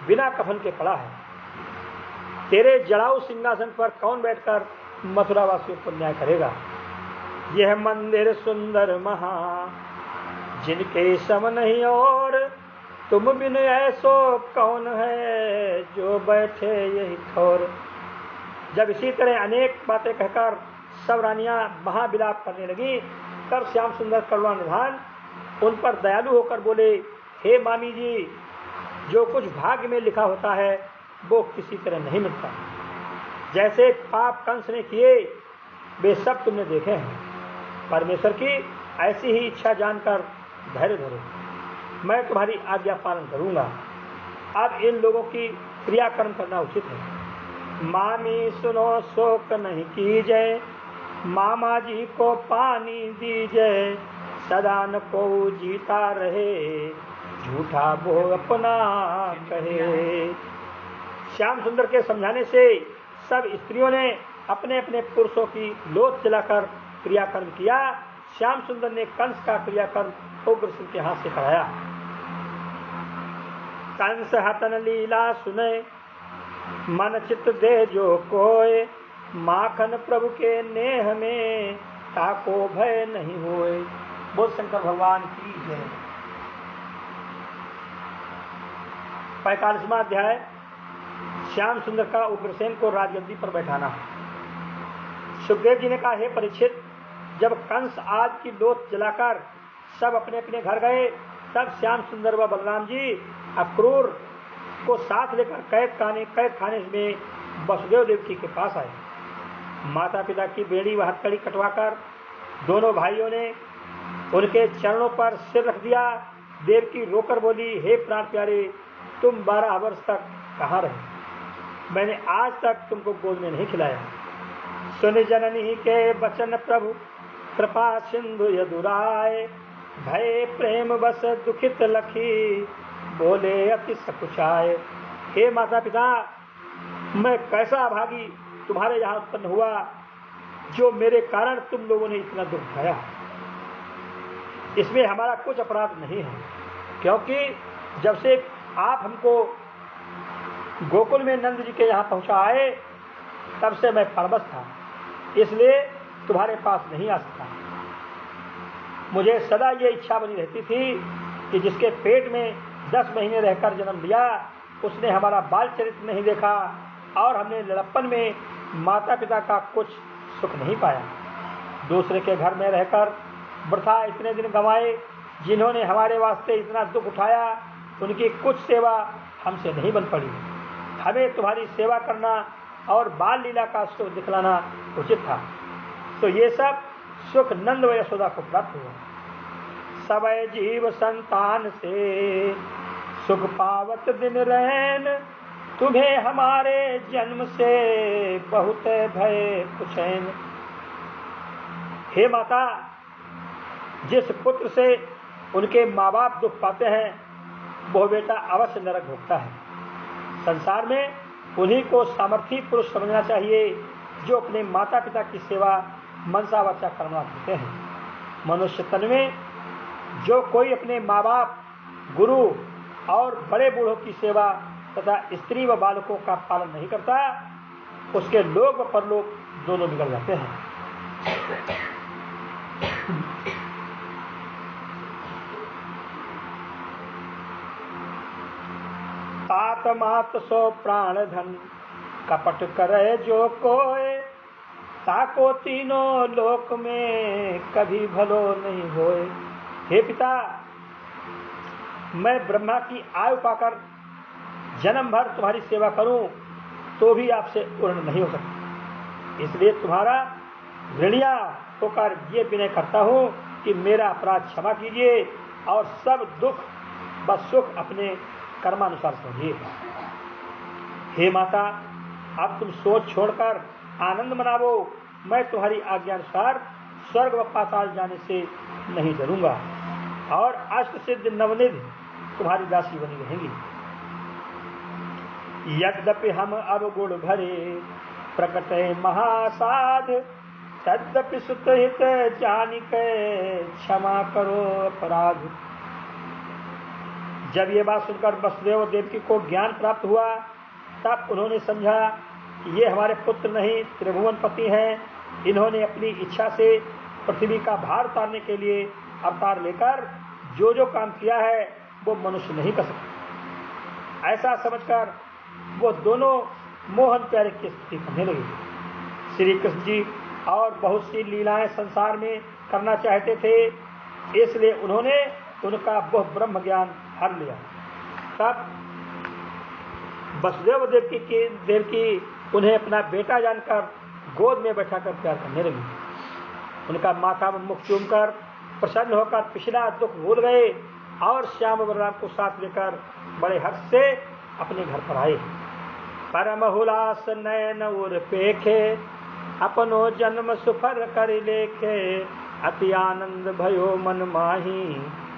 बिना कफन के पड़ा है। तेरे जड़ाऊ सिंहासन पर कौन बैठकर मथुरावासियों को न्याय करेगा। यह मंदिर सुंदर महा जिनके सम नहीं और, तुम बिन ऐसो कौन है जो बैठे यही ठोर। जब इसी तरह अनेक बातें कहकर सब रानियां महाविलाप करने लगी, तब श्याम सुंदर करुणानिधान उन पर दयालु होकर बोले, हे मामी जी, जो कुछ भाग्य में लिखा होता है वो किसी तरह नहीं मिलता। जैसे पाप कंस ने किए वे सब तुमने देखे हैं। परमेश्वर की ऐसी ही इच्छा जानकर धैर्य धरो, मैं तुम्हारी आज्ञा पालन करूंगा। अब इन लोगों की क्रियाकर्म करना उचित है। मामी सुनो शोक नहीं कीजिए, मामा जी को पानी दीजिए, सदा न को जीता रहे, झूठा वो अपना कहे। श्याम सुंदर के समझाने से सब स्त्रियों ने अपने अपने पुरुषों की लोथ जलाकर क्रियाकर्म किया। श्याम सुंदर ने कंस का क्रियाकर्म उग्रसेन के हाथ से कराया। कंस हतन लीला सुने, मन चित्त दे जो कोय, माखन प्रभु के नेह में, ताको भय नहीं होए। बोल शंकर भगवान की जय। 45वां अध्याय श्याम सुंदर का उग्रसेन को राजगद्दी पर बैठाना। सुखदेव जी ने कहा, हे परीक्षित, जब कंस आग की लोथ जलाकर सब अपने अपने घर गए, तब श्याम सुंदर व बलराम जी अक्रूर को साथ लेकर कैद खाने में वसुदेव देवकी के पास आए। माता पिता की बेड़ी व हथकड़ी कटवाकर दोनों भाइयों ने उनके चरणों पर सिर रख दिया। देवकी रोकर बोली, हे प्राण प्यारे, तुम 12 वर्ष तक कहाँ रहे? मैंने आज तक तुमको गोद में नहीं खिलाया। सुन जननी के वचन प्रभु, कृपा सिंधु यदुराय, भय प्रेम बस दुखित लखी, बोले अति सकुचाए। हे माता पिता, मैं कैसा अभागी तुम्हारे यहाँ उत्पन्न हुआ, जो मेरे कारण तुम लोगों ने इतना दुख उठाया। इसमें हमारा कुछ अपराध नहीं है, क्योंकि जब से आप हमको गोकुल में नंद जी के यहाँ पहुँचाए, तब से मैं परबस था, इसलिए तुम्हारे पास नहीं आ सका। मुझे सदा ये इच्छा बनी रहती थी कि जिसके पेट में 10 महीने रहकर जन्म लिया, उसने हमारा बाल चरित्र नहीं देखा और हमने लड़प्पन में माता पिता का कुछ सुख नहीं पाया। दूसरे के घर में रहकर वृथा इतने दिन गंवाए। जिन्होंने हमारे वास्ते इतना दुख उठाया, उनकी कुछ सेवा हमसे नहीं बन पड़ी। हमें तुम्हारी सेवा करना और बाल लीला का सुख दिखलाना उचित था। तो ये सब सुख नंद व यशोदा को प्राप्त हुआ। सबय जीव संतान से सुख पावत दिन रहन, तुम्हें हमारे जन्म से बहुत भय पुछैन। हे माता, जिस पुत्र से उनके माँ बाप दुख पाते हैं, वह बेटा अवश्य नरक भोगता है। संसार में उन्हीं को सामर्थी पुरुष समझना चाहिए, जो अपने माता पिता की सेवा मनसा वाचा कर्मणा करते हैं। मनुष्य तन में जो कोई अपने माँ बाप, गुरु और बड़े बूढ़ों की सेवा तथा स्त्री व बालकों का पालन नहीं करता, उसके लोक व परलोक दोनों बिगड़ जाते हैं। तात मात सो प्राण धन, कपट करे जो कोय, ताको तीनों लोक में कभी भलो नहीं होए। हे पिता, मैं ब्रह्मा की आयु पाकर जन्म भर तुम्हारी सेवा करूं, तो भी आपसे पूर्ण नहीं हो सकता। इसलिए तुम्हारा ऋणिया होकर ये विनय करता हूं कि मेरा अपराध क्षमा कीजिए और सब दुख व सुख अपने कर्मानुसार समझिए। हे माता, अब तुम सोच छोड़कर आनंद मनावो। मैं तुम्हारी आज्ञानुसार स्वर्ग व पाताल जाने से नहीं डरूंगा और अष्ट सिद्ध नवनिधि तुम्हारी दासी बनी रहेंगी। यद्यपि हम अब गुण भरे प्रकट महासाध, तद्यपि सुत हित जानिक क्षमा करो अपराध। जब ये बात सुनकर वसुदेव देवकी को ज्ञान प्राप्त हुआ, तब उन्होंने समझा कि ये हमारे पुत्र नहीं, त्रिभुवन पति हैं। इन्होंने अपनी इच्छा से पृथ्वी का भार उतारने के लिए अवतार लेकर जो जो काम किया है, वो मनुष्य नहीं कर सकता। ऐसा समझकर वो दोनों मोहन प्यारे की स्तुति करने लगे। श्री कृष्ण जी और बहुत सी लीलाएं संसार में करना चाहते थे, इसलिए उन्होंने उनका वह ब्रह्म ज्ञान हर लिया। तब वसुदेव देवकी उन्हें अपना बेटा जानकर गोद में बैठाकर प्यार करने लगी। उनका माथा में मुख चूमकर प्रसन्न होकर पिछला दुख भूल गए और श्याम बलराम को साथ लेकर बड़े हर्ष से अपने घर पर आए। परम हुलास नयन उर पेखे, अपनो जन्म सुफर कर लेखे, अति आनंद भयो मन माही,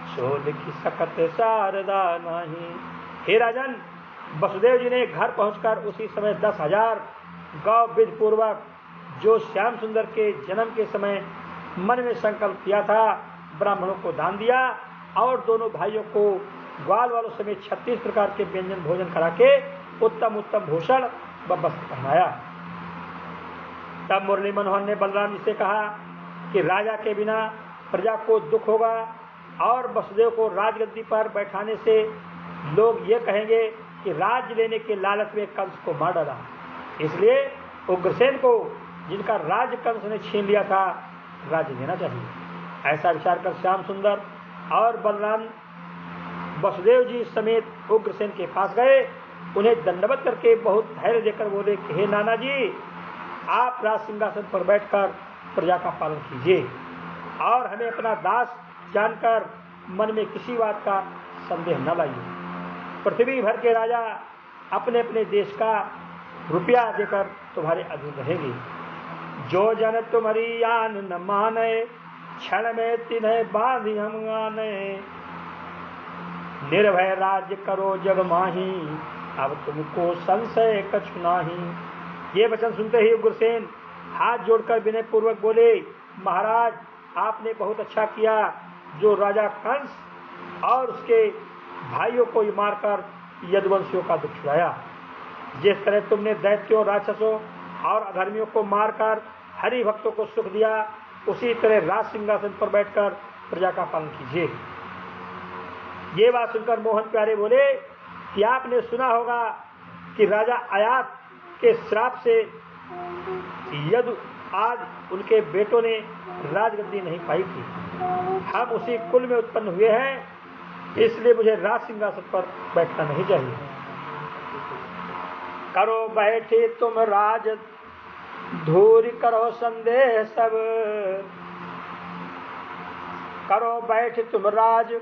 सो लिखी सकत शारदा नाही। हे राजन, वसुदेव जी ने घर पहुंचकर उसी समय 10,000 गौ विधि पूर्वक जो श्याम सुंदर के जन्म के समय मन में संकल्प किया था, ब्राह्मणों को दान दिया और दोनों भाइयों को ग्वाल वालों समेत 36 प्रकार के व्यंजन भोजन करा के उत्तम उत्तम भूषण व वस्त्र पहनाया। तब मुरली मनोहर ने बलराम जी से कहा कि राजा के बिना प्रजा को दुख होगा और वसुदेव को राजगद्दी पर बैठाने से लोग ये कहेंगे कि राज्य लेने के लालच में कंस को मार डाला, इसलिए उग्रसेन को, जिनका राज्य कंस ने छीन लिया था, राज्य देना चाहिए। ऐसा विचार कर श्याम सुंदर और बलराम वसुदेव जी समेत उग्रसेन के पास गए। उन्हें दंडवत करके बहुत धैर्य देकर बोले कि हे नाना जी, आप राज सिंहासन पर बैठकर प्रजा का पालन कीजिए और हमें अपना दास जानकर मन में किसी बात का संदेह न लाइए। पृथ्वी भर के राजा अपने अपने देश का रुपया देकर तुम्हारे अधीन रहेंगे। जो जन तुम्हारी आन न माने, क्षण में तिन्हें बांधी हम आने, निर्भय राज्य करो जग माही, अब तुमको संशय कछु नाही। ये वचन सुनते ही उग्रसेन हाथ जोड़कर विनय पूर्वक बोले, महाराज, आपने बहुत अच्छा किया जो राजा कंस और उसके भाइयों को मारकर यदुवंशियों का दुख छुड़ाया। जिस तरह तुमने दैत्यों, राक्षसों और अधर्मियों को मारकर हरि भक्तों को सुख दिया, उसी तरह राज सिंहासन पर बैठकर प्रजा का पालन कीजिए। ये बात सुनकर मोहन प्यारे बोले कि आपने सुना होगा कि राजा आयात के श्राप से यदु आज उनके बेटों ने राजगद्दी नहीं पाई थी। हम उसी कुल में उत्पन्न हुए हैं, इसलिए मुझे राज सिंहासन पर बैठना नहीं चाहिए। करो बैठे तुम राज धूरी, करो संदेह सब, करो बैठे तुम राज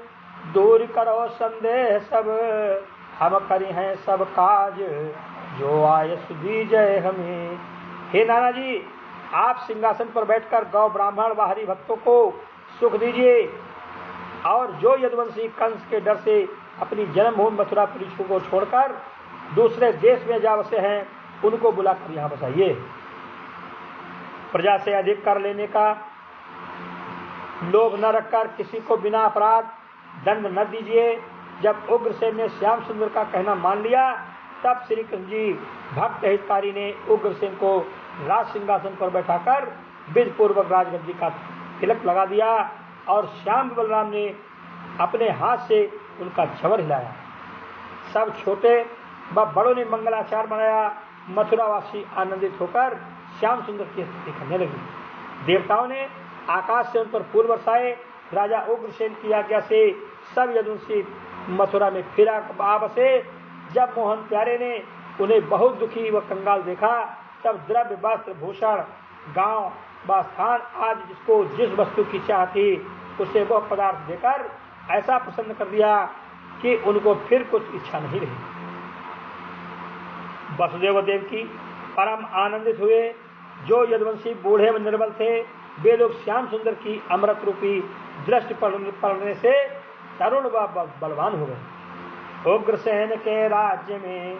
दूर, करो संदेह सब, हम करी हैं सब काज, जो आय सुदीजय हमें। हे नाना जी, आप सिंहासन पर बैठकर गौ ब्राह्मण व हरि भक्तों को सुख दीजिए और जो यदुवंशी कंस के डर से अपनी जन्मभूमि मथुरापुरी को छोड़कर दूसरे देश में जा बसे हैं, उनको बुलाकर यहाँ बसाइए। प्रजा से अधिक कर लेने का लोभ न रखकर किसी को बिना अपराध दंड न दीजिए। जब उग्रसेन ने श्याम सुंदर का कहना मान लिया, तब श्री कृष्ण जी भक्त हितकारी ने उग्रसेन को राज सिंहासन पर बैठाकर विधि पूर्वक राजगद्दी का तिलक लगा दिया और श्याम बलराम ने अपने हाथ से उनका झवर हिलाया। सब छोटे व बड़ों ने मंगलाचार मनाया। मथुरावासी आनंदित होकर श्याम सुंदर की स्तुति करने लगे। देवताओं ने आकाश से उन पर फूल बरसाए। राजा उग्रसेन की आज्ञा से सब यदुवंशी मथुरा में फिर आ बसे। जब मोहन प्यारे ने उन्हें बहुत दुखी व कंगाल देखा, तब द्रव्य, वस्त्र, भूषण, गांव व स्थान आज जिसको जिस वस्तु की चाह थी उसे वह पदार्थ देकर ऐसा प्रसन्न कर दिया कि उनको फिर कुछ इच्छा नहीं रही। वसुदेव देव की परम आनंदित हुए। जो यदुवंशी बूढ़े व निर्बल थे, वे लोग श्याम सुंदर की अमृत रूपी दृष्टि पड़ने से तरुण व बलवान हो गए। उग्रसेन के राज्य में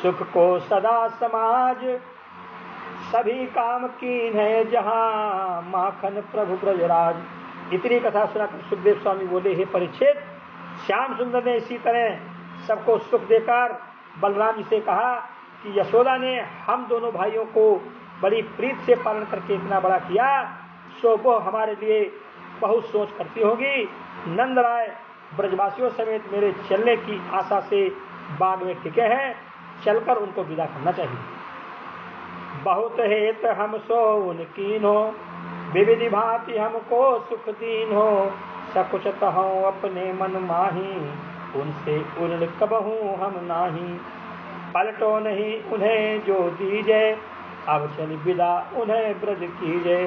सुख को सदा समाज, सभी काम कीन है जहां माखन प्रभु ब्रजराज। इतनी कथा सुनाकर सुखदेव स्वामी बोले, हे परीक्षित, श्याम सुंदर ने इसी तरह सबको सुख देकर बलराम जी से कहा कि यशोदा ने हम दोनों भाइयों को बड़ी प्रीत से पालन करके इतना बड़ा किया, सो वो हमारे लिए बहुत सोच करती होगी। नंद राय ब्रजवासियों समेत मेरे चलने की आशा से बाग में टिके हैं, चलकर उनको विदा करना चाहिए। बहुत हेत हम सो उनकीन हो, विविधि भांति हमको सुख दीन हो। सकुच कहो अपने मन माही, उनसे उन कबहू हम नाही। पलटो नहीं उन्हें जो दीजे, अब चल विदा उन्हें ब्रज कीजे।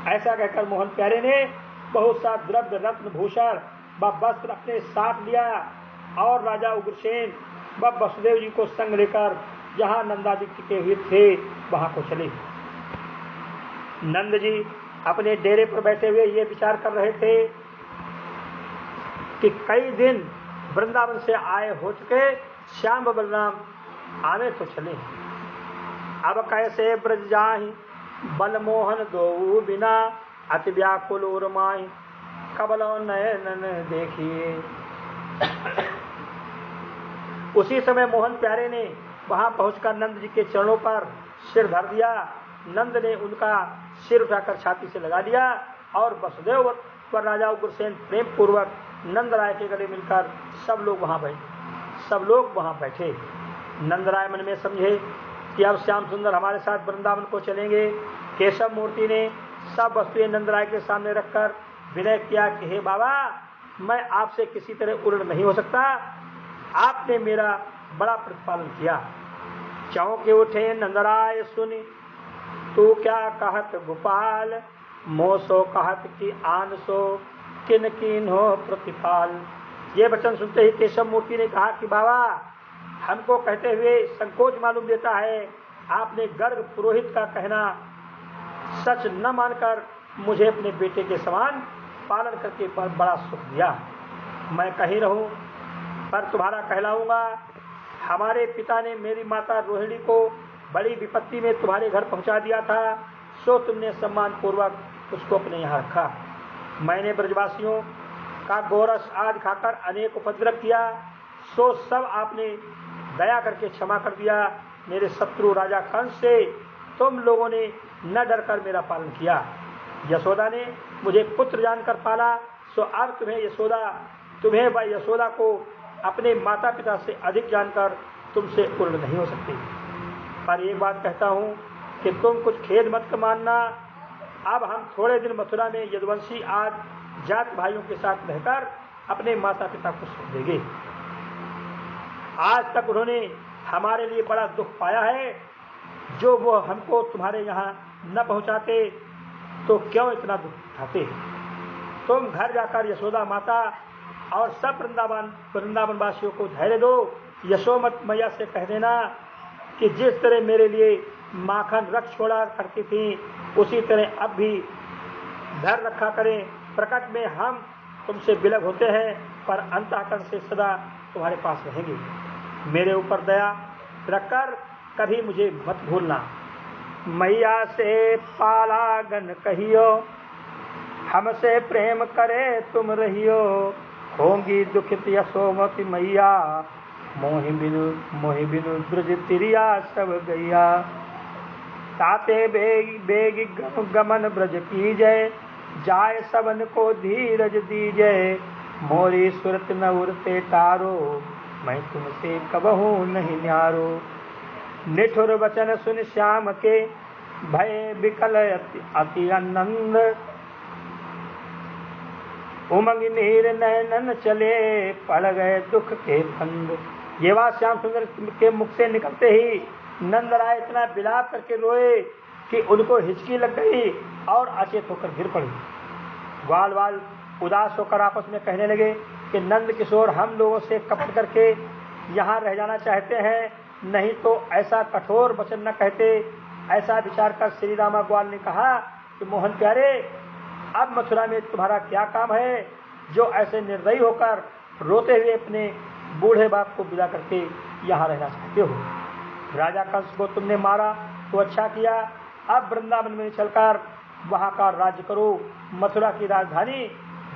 ऐसा कहकर मोहन प्यारे ने बहुत सा द्रव्य, रत्न, भूषण व वस्त्र अपने साथ लिया और राजा उग्रसेन व वसुदेव जी को संग लेकर जहाँ नंदादि टिके हुए थे वहाँ को चले। नंद जी अपने डेरे पर बैठे हुए ये विचार कर रहे थे कि कई दिन वृंदावन से आए हो चुके, श्याम बलराम आने तो चले, अब कैसे ब्रज जाहि बल मोहन दो बिना, अति व्याकुल उर्माहि कबलो नयन देखिए। उसी समय मोहन प्यारे ने वहां पहुंचकर नंद जी के चरणों पर सिर धर दिया। नंद ने उनका सिर उठाकर छाती से लगा लिया और वसुदेव व राजा उग्रसेन प्रेम पूर्वक नंद राय के गले मिलकर सब लोग वहां बैठे। नंद राय मन में समझे कि अब श्याम सुंदर हमारे साथ वृंदावन को चलेंगे। केशव मूर्ति ने सब वस्तुएं नंद राय के सामने रखकर विनय किया कि हे बाबा, मैं आपसे किसी तरह उल्ट नहीं हो सकता, आपने मेरा बड़ा प्रतिपालन किया। चौंके उठे नंदराय सुनी, तू क्या कहत गोपाल, मोसो कहत कि आन सो किन किन हो प्रतिपाल। ये वचन सुनते ही केशव मूर्ति ने कहा कि बाबा, हमको कहते हुए संकोच मालूम देता है, आपने गर्ग पुरोहित का कहना सच न मानकर मुझे अपने बेटे के समान पालन करके पर बड़ा सुख दिया। मैं कहीं रहूं पर तुम्हारा कहलाऊंगा। हमारे पिता ने मेरी माता रोहिणी को बड़ी विपत्ति में तुम्हारे घर पहुंचा दिया था, सो तुमने सम्मान पूर्वक उसको अपने यहाँ रखा। मैंने ब्रजवासियों का गोरस आदि खाकर अनेक उपद्रव किया, सो सब आपने दया करके क्षमा कर दिया। मेरे शत्रु राजा कंस से तुम लोगों ने न डरकर मेरा पालन किया। यशोदा ने मुझे पुत्र जानकर पाला, सो अब तुम्हें व यशोदा को अपने माता पिता से अधिक जानकर तुमसे उल्ट नहीं हो सकती। पर एक बात कहता हूँ कि तुम कुछ खेद मत मानना, अब हम थोड़े दिन मथुरा में यदुवंशी आदि जात भाइयों के साथ रहकर अपने माता पिता को सुख देंगे। आज तक उन्होंने हमारे लिए बड़ा दुख पाया है, जो वो हमको तुम्हारे यहाँ न पहुँचाते तो क्यों इतना दुख उठाते। तुम घर जाकर यशोदा माता और सब वृंदावन वासियों को धैर्य दो। यशोमत मैया से कह देना कि जिस तरह मेरे लिए माखन रख छोड़ा करती थी, उसी तरह अब भी धैर्य रखा करें। प्रकट में हम तुमसे विलग होते हैं, पर अंतःकरण से सदा तुम्हारे पास रहेंगे। मेरे ऊपर दया रखकर कभी मुझे मत भूलना। मैया से पालागन कहियो, हमसे प्रेम करे तुम रहियो, होंगी दुखित यशोमती मैया, मोहि बिनु ब्रज तिरिया सब गैया। ताते बेग गमन ब्रज कीजय, जाय सबन को धीरज दीजय, मोरी सुरत न उरते टारो, मैं तुमसे कबहू नहीं न्यारो। निठुर वचन सुन श्याम के, भय विकल अति आनंद, उमंग नीर नयनन चले, पड़ गए दुख के फंद। ये बात श्याम सुंदर के मुख से निकलते ही नंद राय इतना विलाप करके रोए कि उनको हिचकी लग गई और अचेत होकर गिर पड़ी। ग्वाल वाल उदास होकर आपस में कहने लगे कि नंद किशोर हम लोगों से कपट करके यहाँ रह जाना चाहते हैं, नहीं तो ऐसा कठोर वचन न कहते। ऐसा विचार कर श्री रामा ग्वाल ने कहा कि मोहन प्यारे, अब मथुरा में तुम्हारा क्या काम है, जो ऐसे निर्दयी होकर रोते हुए अपने बूढ़े बाप को विदा करके यहाँ रहना चाहते हो। राजा कंस को तुमने मारा तो अच्छा किया, अब वृंदावन में चलकर वहाँ का राज्य करो। मथुरा की राजधानी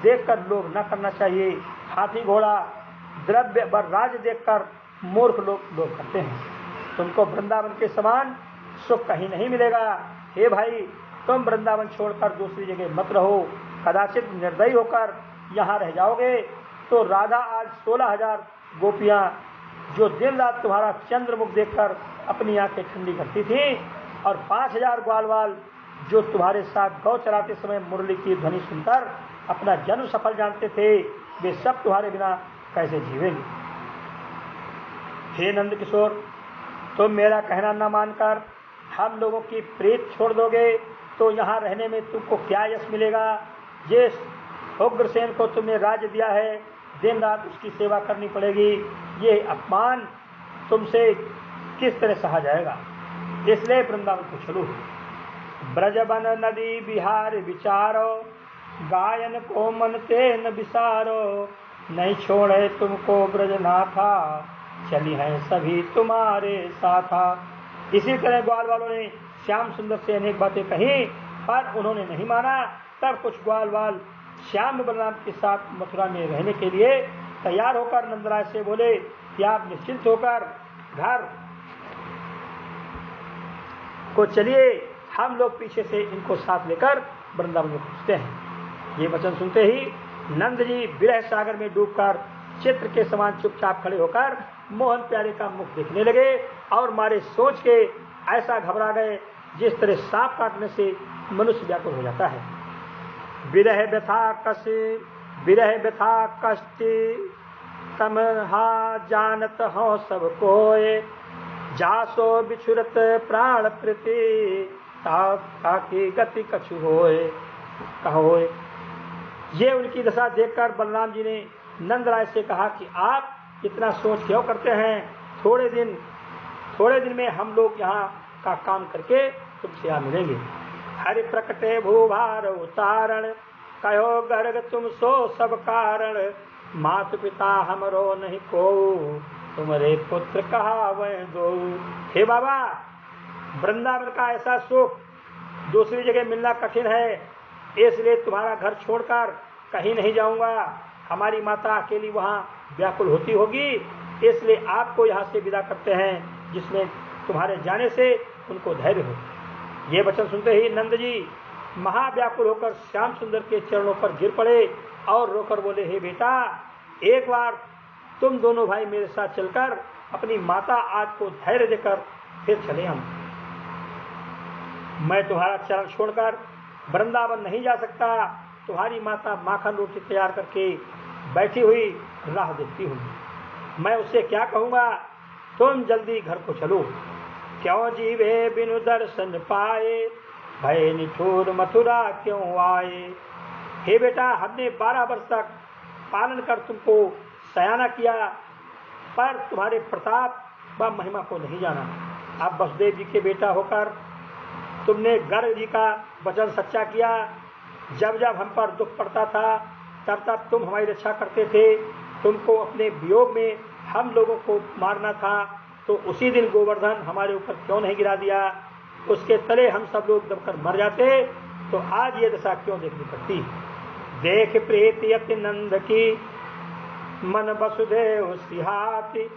देखकर लोभ न करना चाहिए। हाथी घोड़ा द्रव्य व राज्य देखकर मूर्ख लोग लोभ करते हैं। तुमको वृंदावन के समान सुख कहीं नहीं मिलेगा। हे भाई, तुम वृंदावन छोड़कर दूसरी जगह मत रहो। कदाचित निर्दयी होकर यहाँ रह जाओगे तो राधा आज 16,000 गोपियाँ जो दिन रात तुम्हारा चंद्रमुख देखकर अपनी आंखें ठंडी करती थी, और 5,000 ग्वालवाल जो तुम्हारे साथ गौ चराते समय मुरली की ध्वनि सुनकर अपना जन्म सफल जानते थे, वे सब तुम्हारे बिना कैसे जीवेंगे। हे नंद किशोर, तुम मेरा कहना न मानकर हम लोगों की प्रीत छोड़ दोगे तो यहाँ रहने में तुमको क्या यश मिलेगा। जिस उग्रसेन को तुमने राज्य दिया है, दिन रात उसकी सेवा करनी पड़ेगी। ये अपमान तुमसे किस तरह सहा जाएगा। इसलिए वृंदावन को चलो। ब्रजबन नदी बिहार विचारो, गायन को मन ते न विसारो, नहीं छोड़े तुमको ब्रजनाथा, चली हैं सभी तुम्हारे साथा। इसी तरह ग्वाल वालों ने श्याम सुंदर से अनेक बातें कही, पर उन्होंने नहीं माना। तब कुछ ग्वाल वाल श्याम बलराम के साथ मथुरा में रहने के लिए तैयार होकर नंदराय से बोले कि आप निश्चिंत होकर घर को चलिए, हम लोग पीछे से इनको साथ लेकर वृंदावन में पहुंचते हैं। ये वचन सुनते ही नंद जी विरह सागर में डूबकर चित्र के समान चुपचाप खड़े होकर मोहन प्यारे का मुख देखने लगे और मारे सोच के ऐसा घबरा गए जिस तरह सांप काटने से मनुष्य व्याकुल हो जाता है। विरह व्यथा कष्ट तमहा जानत हो सब कोय, जासो बिछुरत प्राण प्रीति, ताकि गति कछु होए कहोए। ये उनकी दशा देखकर बलराम जी ने नंदराय से कहा कि आप इतना सोच क्यों करते हैं, थोड़े दिन में हम लोग यहाँ का काम करके तुमसे यहाँ मिलेंगे। हरि प्रकटे भूभार उतारण, कहो गर्ग तुम सो सब कारण, मात पिता हमरो नहीं को, तुम्हारे पुत्र कहा वह दो। हे बाबा, वृंदावन का ऐसा सुख दूसरी जगह मिलना कठिन है, इसलिए तुम्हारा घर छोड़कर कहीं नहीं जाऊंगा। हमारी माता अकेली वहाँ व्याकुल होती होगी, इसलिए आपको यहाँ से विदा करते हैं, जिसमें तुम्हारे जाने से उनको धैर्य हो। ये वचन सुनते ही नंद जी महाव्याकुल होकर श्याम सुंदर के चरणों पर गिर पड़े और रोकर बोले, हे बेटा, एक बार तुम दोनों भाई मेरे साथ चलकर अपनी माता आज को धैर्य देकर फिर चले। हम मैं तुम्हारा चरण छोड़कर वृंदावन नहीं जा सकता। तुम्हारी माता माखन रोटी तैयार करके बैठी हुई राह देखती हूँ, मैं उससे क्या कहूँगा। तुम जल्दी घर को चलो। क्यों जीवे बिनु दर्शन पाए, भय निठुर मथुरा क्यों आए। हे बेटा, हमने 12 वर्ष तक पालन कर तुमको सयाना किया, पर तुम्हारे प्रताप व महिमा को नहीं जाना। अब वसुदेव जी के बेटा होकर तुमने गर्ग जी का वचन सच्चा किया। जब जब हम पर दुख पड़ता था, तब तब तुम हमारी रक्षा करते थे। तुमको अपने वियोग में हम लोगों को मारना था, तो उसी दिन गोवर्धन हमारे ऊपर क्यों नहीं गिरा दिया। उसके तले हम सब लोग दबकर मर जाते, तो आज ये दशा क्यों देखनी पड़ती। देख प्रीति अति नंद की, मन वसुदेव सिहाती,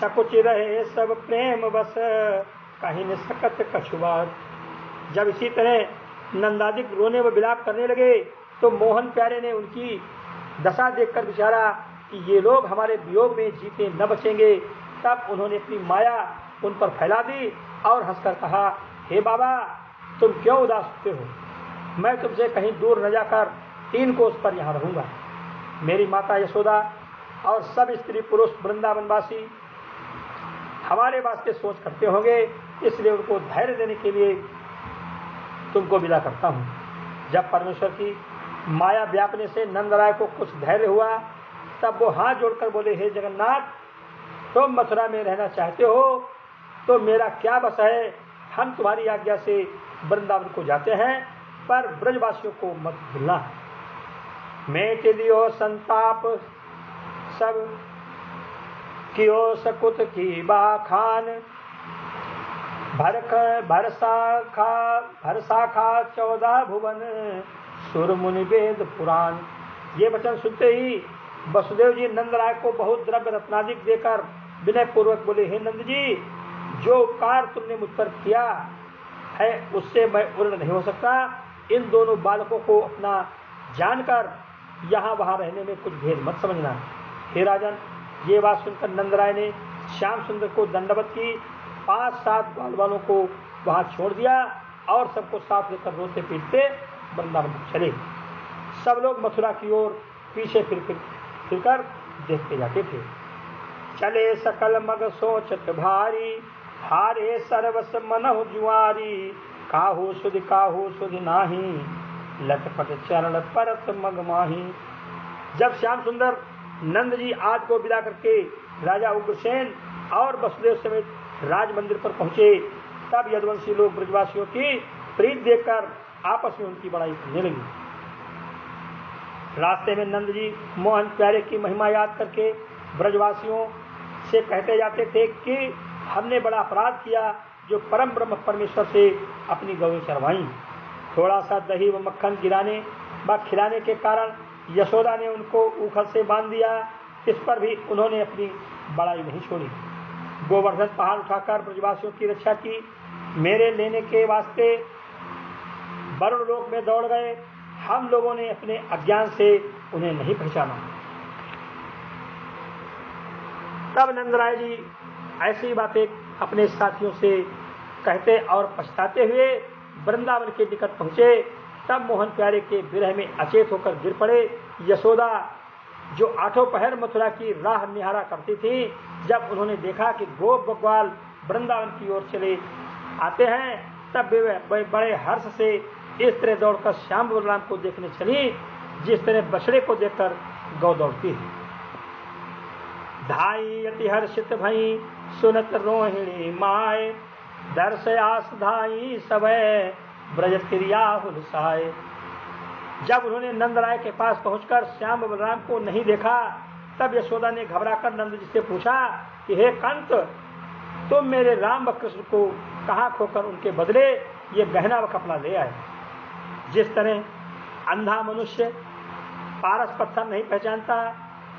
सकुच रहे सब प्रेम बस, कहीं न सकत कछुआत। जब इसी तरह नंदादिक रोने व विलाप करने लगे, तो मोहन प्यारे ने उनकी दशा देखकर विचारा कि ये लोग हमारे वियोग में जीते न बचेंगे। तब उन्होंने अपनी माया उन पर फैला दी और हंसकर कहा, हे बाबा, तुम क्यों उदास होते हो। मैं तुमसे कहीं दूर न जाकर 3 कोस पर यहाँ रहूँगा। मेरी माता यशोदा और सब स्त्री पुरुष वृंदावनवासी हमारे वास्ते सोच करते होंगे, इसलिए उनको धैर्य देने के लिए तुमको विदा करता हूँ। जब परमेश्वर की माया व्यापने से नंदराय को कुछ धैर्य हुआ, तब वो हाथ जोड़कर बोले, हे जगन्नाथ, तुम मथुरा में रहना चाहते हो तो मेरा क्या बस है। हम तुम्हारी आज्ञा से वृंदावन को जाते हैं, पर ब्रजवासियों को मत भूलना। मेट लियो संताप सब कियो सकुत की बाखान, भरसाखा 14 भुवन, सुर मुनि वेद पुराण। ये वचन सुनते ही वसुदेव जी नंदराय को बहुत द्रव्य रत्नादिक देकर विनय पूर्वक बोले, हे नंद जी, जो उपकार तुमने मुझ पर किया है उससे मैं उर्ण नहीं हो सकता। इन दोनों बालकों को अपना जानकर यहाँ वहाँ रहने में कुछ भेद मत समझना। हे राजन, ये बात सुनकर नंदराय ने श्याम सुंदर को दंडवत की, 5-7 ग्वाल वालों को वहाँ छोड़ दिया और सबको साथ लेकर रोते पीटते वृंदावन चले। सब लोग मथुरा की ओर पीछे फिरकर देखते जाते थे। चले सकल मग सोचत भारी, हारे सर्वस मनहु जुआरी, काहू सुध नाही, लटपट चरण परत मग माही। जब श्याम सुंदर नंद जी आज को विदा करके राजा उग्रसेन और वसुदेव समेत राज मंदिर पर पहुंचे तब यदुवंशी लोग ब्रजवासियों की प्रीत देखकर आपस में उनकी बड़ाई करने लगी। रास्ते में नंद जी मोहन प्यारे की महिमा याद करके ब्रजवासियों से कहते जाते थे कि हमने बड़ा अपराध किया जो परम ब्रह्म परमेश्वर से अपनी गौएं चरवाई। थोड़ा सा दही व मक्खन गिराने व खिलाने के कारण यशोदा ने उनको ऊखल से बांध दिया। इस पर भी उन्होंने अपनी बड़ाई नहीं छोड़ी। गोवर्धन पहाड़ उठाकर ब्रजवासियों की रक्षा की। मेरे लेने के वास्ते वरुण लोक में दौड़ गए। हम लोगों ने अपने अज्ञान से उन्हें नहीं पहचाना। तब नंदराय जी ऐसी बातें अपने साथियों से कहते और पछताते हुए वृंदावन के निकट पहुंचे। तब मोहन प्यारे के विरह में अचेत होकर गिर पड़े। यशोदा जो आठों पहर मथुरा की राह निहारा करती थी, जब उन्होंने देखा कि गोप बग्वाल वृंदावन की ओर चले आते हैं, तब वे बड़े हर्ष से इस तरह दौड़कर श्याम बलराम को देखने चली जिस तरह बछड़े को देखकर गौ दौड़ती है। धाई अति हर्षित भई सुनत रोहिणी माय, दर्श आस धाई सबे ब्रज क्रिया हुलसाए। जब उन्होंने नंदराय के पास पहुंचकर श्याम बलराम को नहीं देखा, तब यशोदा ने घबराकर नंद जी से पूछा कि हे कंत, तुम मेरे राम व कृष्ण को कहाँ खोकर उनके बदले ये गहना व कपड़ा ले आए। जिस तरह अंधा मनुष्य पारस पत्थर नहीं पहचानता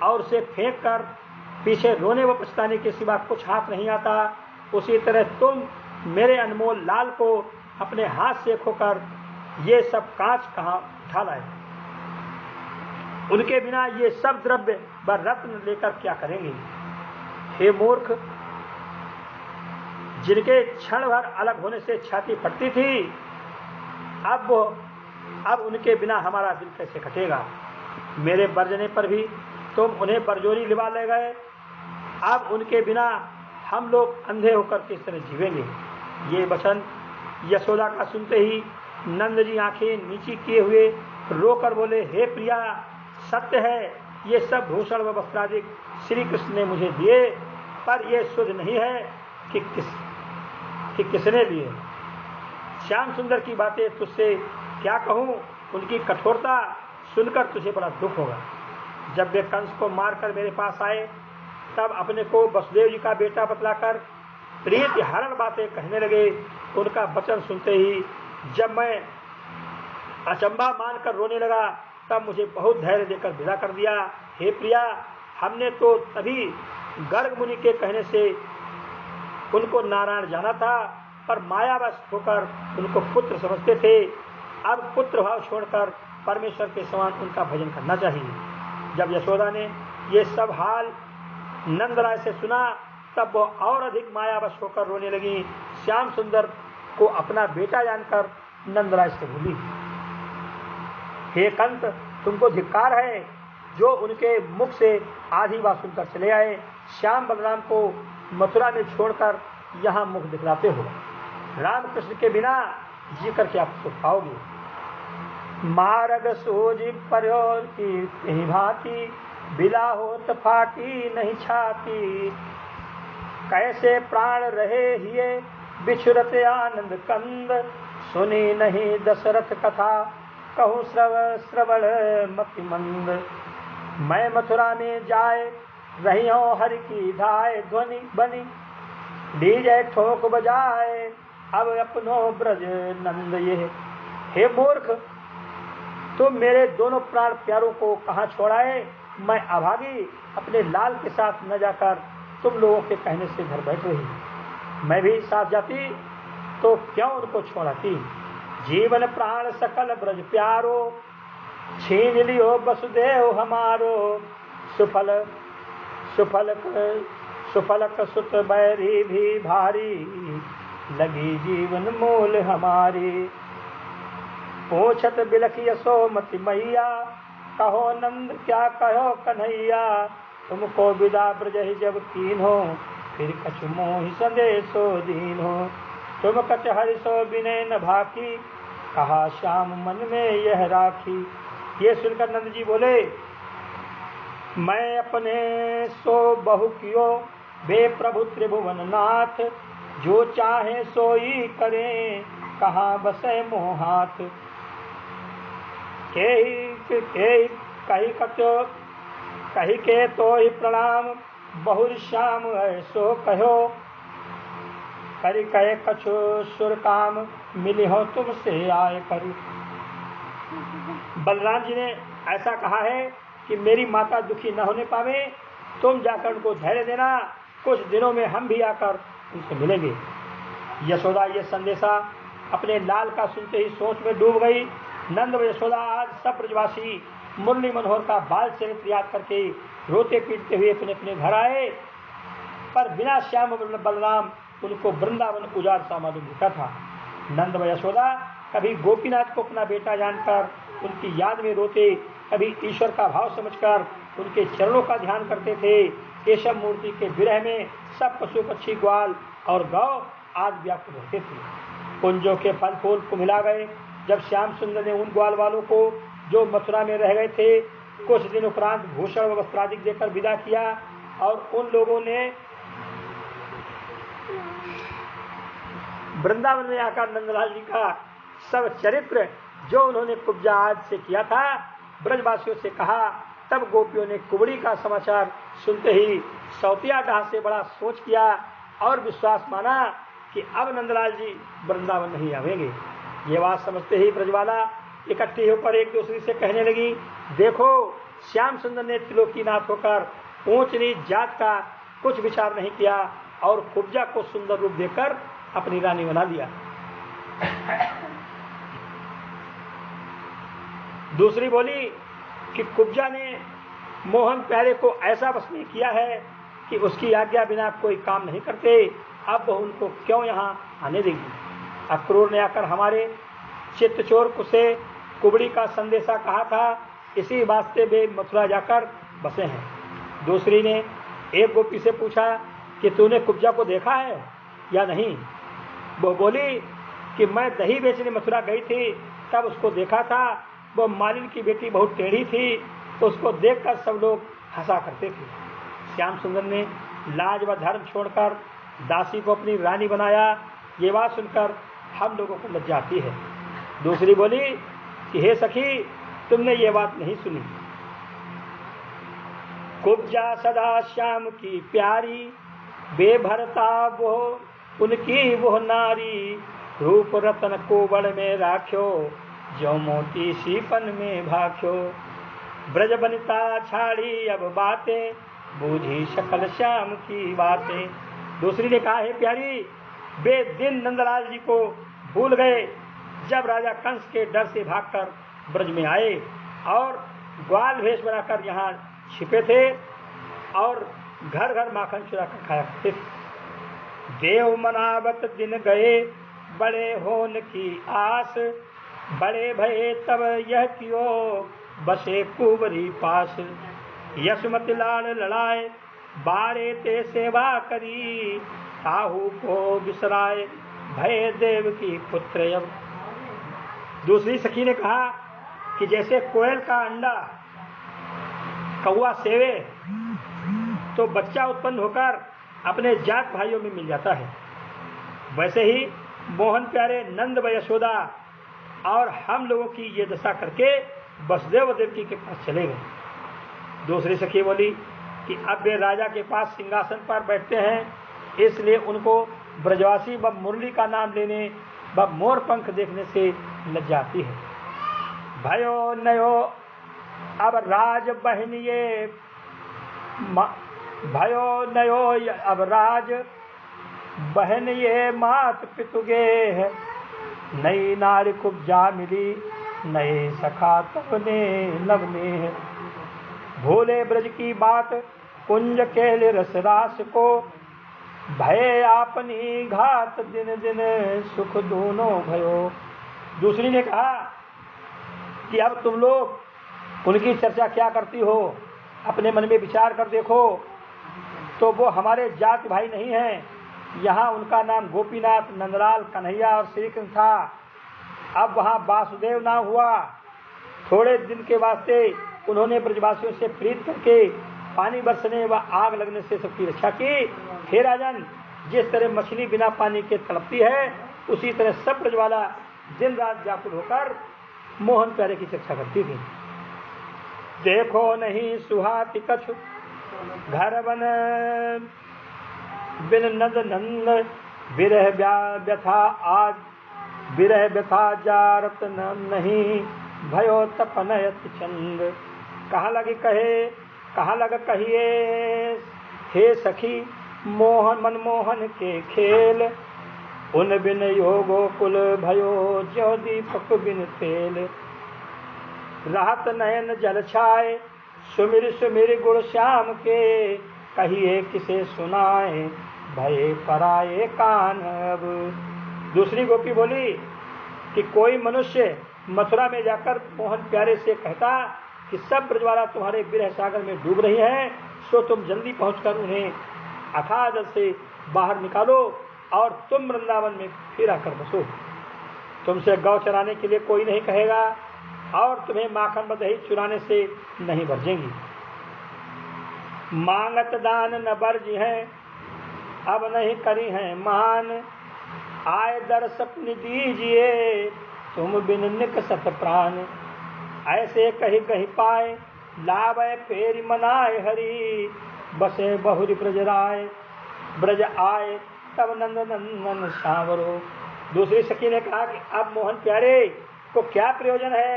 और उसे फेंक कर पीछे रोने व पछताने के सिवा कुछ हाथ नहीं आता, उसी तरह तुम मेरे अनमोल लाल को अपने हाथ से खोकर ये सब कांच कहाँ उठा लाए। उनके बिना ये सब द्रव्य व रत्न लेकर क्या करेंगे। हे मूर्ख, जिनके क्षण भर अलग होने से छाती फटती थी, अब उनके बिना हमारा दिल कैसे कटेगा। मेरे बरजने पर भी तुम उन्हें बरजोरी लिवा ले गए। अब उनके बिना हम लोग अंधे होकर किस तरह जीवेंगे। ये वचन यशोदा का सुनते ही नंद जी आंखें नीची किए हुए रोकर बोले, हे प्रिया, सत्य है ये सब भूषण व वस्त्रादि श्री कृष्ण ने मुझे दिए, पर यह शुद्ध नहीं है कि किसने दिए। श्याम सुंदर की बातें तुझसे क्या कहूँ, उनकी कठोरता सुनकर तुझे बड़ा दुख होगा। जब वे कंस को मारकर मेरे पास आए, तब अपने को वसुदेव जी का बेटा बतलाकर प्रीति हरण बातें कहने लगे। उनका वचन सुनते ही जब मैं अचंभा मानकर रोने लगा, तब मुझे बहुत धैर्य देकर विदा कर दिया। हे प्रिया, हमने तो तभी गर्ग मुनि के कहने से उनको नारायण जाना था, पर मायावश होकर उनको पुत्र समझते थे। अब पुत्र भाव छोड़कर परमेश्वर के समान उनका भजन करना चाहिए। जब यशोदा ने ये सब हाल नंदराय से सुना, तब वो और अधिक मायावश होकर रोने लगी। श्याम सुंदर को अपना बेटा जानकर नंदराय से बोली, हे कंत, तुमको धिक्कार है जो उनके मुख से आधी बात सुनकर चले आए। श्याम बलराम को मथुरा में छोड़कर यहाँ मुख दिखलाते हो। रामकृष्ण के बिना जी कर क्या सुख पाओगे। मार्ग सोजी पर्यो की भांति, बिला होत फाटी नहीं छाती। कैसे प्राण रहे हिये बिछुरत आनंद कंद, सुनी नहीं दशरथ कथा कहूँ श्रवण मति मंद। मैं मथुरा में जाए रहियो हरि की धाय, ध्वनि बनी डीजे ठोक बजाए अब अपनो ब्रज नंद ये। हे मूर्ख, तुम मेरे दोनों प्राण प्यारों को कहाँ छोड़ाए। मैं अभागी अपने लाल के साथ न जाकर तुम लोगों के कहने से घर बैठ रही। मैं भी साथ जाती तो क्यों उनको छोड़ाती। जीवन प्राण सकल ब्रज प्यारो, छीन लियो वसुदेव हमारो। सुफलक सुत बैरी भी भारी, लगी जीवन मोल हमारी। पूछत बिलख यशोमति मैया, कहो नंद क्या कहो कन्हैया। तुमको विदा ब्रज ही जब कीन हो, फिर कछु मोहि संदेशो दीन हो। तुम कच हरिशो विनय न भाकी, कहा श्याम मन में यह राखी। ये सुनकर नंद जी बोले, मैं अपने सो बहु कियो बे प्रभु त्रिभुवन नाथ। जो चाहे सोई करें, कहाँ बसे मोहात। कही के तो ही प्रणाम, बहुर श्याम ऐसो कहो। करी कहे कछु सुर काम, मिली हो तुमसे आए कर। बलराम जी ने ऐसा कहा है कि मेरी माता दुखी न होने पावे, तुम जाकर उनको धैर्य देना, कुछ दिनों में हम भी आकर उनसे मिलेंगे। यशोदा ये संदेशा अपने लाल का सुनते ही सोच में डूब गई। नंद व यशोदा आज सब ब्रजवासी मुरली मनोहर का बाल चरित्र याद करके रोते पीटते हुए अपने अपने घर आए, पर बिना श्याम बलराम उनको वृंदावन उजाड़ सा मालूम होता था। नंद व यशोदा कभी गोपीनाथ को अपना बेटा जानकर उनकी याद में रोते, कभी ईश्वर का भाव समझकर उनके चरणों का ध्यान करते थे। केशव मूर्ति के विरह में सब पशु पक्षी ग्वाल और गौ आज व्याकुल होते थे। कुंजों के फल फूल कुमिला गए। जब श्याम सुंदर ने उन ग्वाल वालों को जो मथुरा में रह गए थे कुछ दिन उपरांत भूषण व वस्त्रादि देकर विदा किया, और उन लोगों ने वृंदावन में आकर नंदलाल जी का सब चरित्र जो उन्होंने कुब्जा आज से किया था ब्रजवासियों से कहा। तब गोपियों ने कुबड़ी का समाचार सुनते ही सौतिया डाह से बड़ा सोच किया और विश्वास माना कि अब नंदलाल जी वृंदावन नहीं आवेंगे। ये बात समझते ही ब्रजवाला इकट्ठी होकर एक दूसरे से कहने लगी, देखो श्याम सुंदर ने त्रिलोकीनाथ होकर ऊंच नीच जात का कुछ विचार नहीं किया और कुब्जा को सुंदर रूप देकर अपनी रानी बना लिया। दूसरी बोली कि कुब्जा ने मोहन प्यारे को ऐसा वश में किया है कि उसकी आज्ञा बिना कोई काम नहीं करते, अब वह उनको क्यों यहाँ आने देगी। अक्रूर ने आकर हमारे चित्तचोर से कुबड़ी का संदेशा कहा था, इसी वास्ते वे मथुरा जाकर बसे हैं। दूसरी ने एक गोपी से पूछा कि तूने कुब्जा को देखा है या नहीं। वो बोली कि मैं दही बेचने मथुरा गई थी, तब उसको देखा था। वो मालिन की बेटी बहुत टेढ़ी थी, तो उसको देखकर सब लोग हंसा करते थे। श्याम सुंदर ने लाज व धर्म छोड़कर दासी को अपनी रानी बनाया। ये बात सुनकर हम लोगों को लज्जा आती है। दूसरी बोली कि हे सखी, तुमने ये बात नहीं सुनी। कुब्जा सदा श्याम की प्यारी, बेभरता वो उनकी वो नारी। रूप रतन कोवड़ में राख्यो, जो मोती सीपन में भाख्यो। ब्रज बनिता छाड़ी अब बातें, बूझी शकल श्याम की बातें। दूसरी ने कहा, हे प्यारी, वे दिन नंदलाल जी को भूल गए जब राजा कंस के डर से भागकर ब्रज में आए और ग्वाल भेष बनाकर यहाँ छिपे थे और घर घर माखन चुरा कर खाया करते थे। देव मनावत दिन गए, बड़े होन की आस। बड़े भये तब यह कियो, बसे कुंवरी पास। यशमति लाल लड़ाए, बारे ते सेवा करी। ताहू को बिसराए, भय देव की पुत्र अब। दूसरी सखी ने कहा कि जैसे कोयल का अंडा कौवा सेवे तो बच्चा उत्पन्न होकर अपने जात भाइयों में मिल जाता है, वैसे ही मोहन प्यारे नंद व यशोदा और हम लोगों की ये दशा करके वसुदेव देवकी के पास चले गए। दूसरी सखी बोली कि अब वे राजा के पास सिंहासन पर बैठते हैं, इसलिए उनको ब्रजवासी व मुरली का नाम लेने व मोर पंख देखने से लज्जा आती है। भयो नयो अब राज बहन ये, भयो नयो अब राज बहन ये मात पितुगे है। नई नारी कुब्जा मिली, नए सखा तबने लवने है। भोले ब्रज की बात कुंज केल रसरास को, भय आपनी घात दिन दिन सुख दोनों भयो। दूसरी ने कहा कि अब तुम लोग उनकी चर्चा क्या करती हो, अपने मन में विचार कर देखो, तो वो हमारे जाति भाई नहीं हैं। यहाँ उनका नाम गोपीनाथ, नंदलाल, कन्हैया और श्री कृष्ण था। अब वहाँ वासुदेव नाम हुआ। थोड़े दिन के वास्ते उन्होंने ब्रजवासियों से प्रीत करके पानी बरसने व आग लगने से सबकी रक्षा की। हे राजन, जिस तरह मछली बिना पानी के तड़पती है, उसी तरह सब ब्रजवाला दिन रात व्याकुल होकर मोहन प्यारे की शिक्षा करती थी। देखो नहीं सुहाती कछु घर बन बिन नंद नंद, विरह व्यथा आज विरह व्यथा जारत नहीं, भयो तपनयत चंद। कहाँ लग कहिए हे सखी, मोहन मनमोहन के खेल, उन बिन योगो कुल भयो ज्यों दीपक बिन तेल। राहत नयन जल छाए सुमिर सुमिर गुण श्याम के, कहिए किसे सुनाए भये पराए कान अब। दूसरी गोपी बोली कि कोई मनुष्य मथुरा में जाकर मोहन प्यारे से कहता कि सब ब्रजवाला तुम्हारे विरह सागर में डूब रही हैं, सो तुम जल्दी पहुंचकर उन्हें अथाह जल से बाहर निकालो और तुम वृंदावन में फिर आकर बसो। तुमसे गौ चराने के लिए कोई नहीं कहेगा और तुम्हें माखन व दही चुराने से नहीं बरजेंगी। मांगत दान न बरजी है, अब नहीं करी है मान, आए दर्श अपनी दीजिए तुम बिन निकसत प्राण। ऐसे कही कही पाए लावे फेरी मनाए हरि, बसे बहुरी ब्रजराय ब्रज आए तब नंद नंदन सांवरो। दूसरी सखी ने कहा कि अब मोहन प्यारे को क्या प्रयोजन है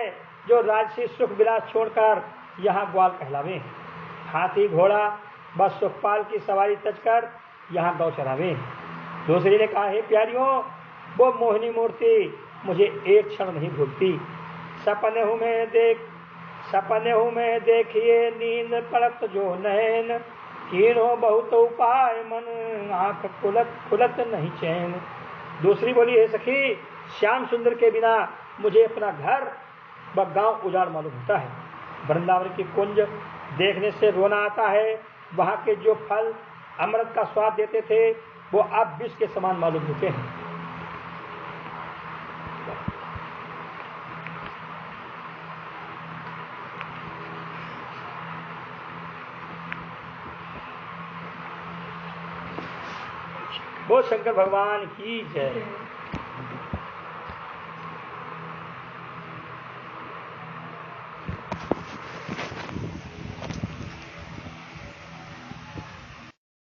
जो राजसी सुख विलास छोड़कर यहाँ ग्वाल कहलावे, हाथी घोड़ा बस सुखपाल की सवारी तजकर यहाँ गौ चरावे। दूसरी ने कहा हे प्यारियों, वो मोहिनी मूर्ति मुझे एक क्षण नहीं भूलती। सपने हूँ मैं देखिए नींद पड़त जो नैन, कीनो बहुत उपाय मन आँख खुलत नहीं चैन। दूसरी बोली हे सखी, श्याम सुंदर के बिना मुझे अपना घर व गांव उजाड़ मालूम होता है। वृंदावन की कुंज देखने से रोना आता है। वहाँ के जो फल अमृत का स्वाद देते थे वो अब विष के समान मालूम होते हैं। वो शंकर भगवान की जय।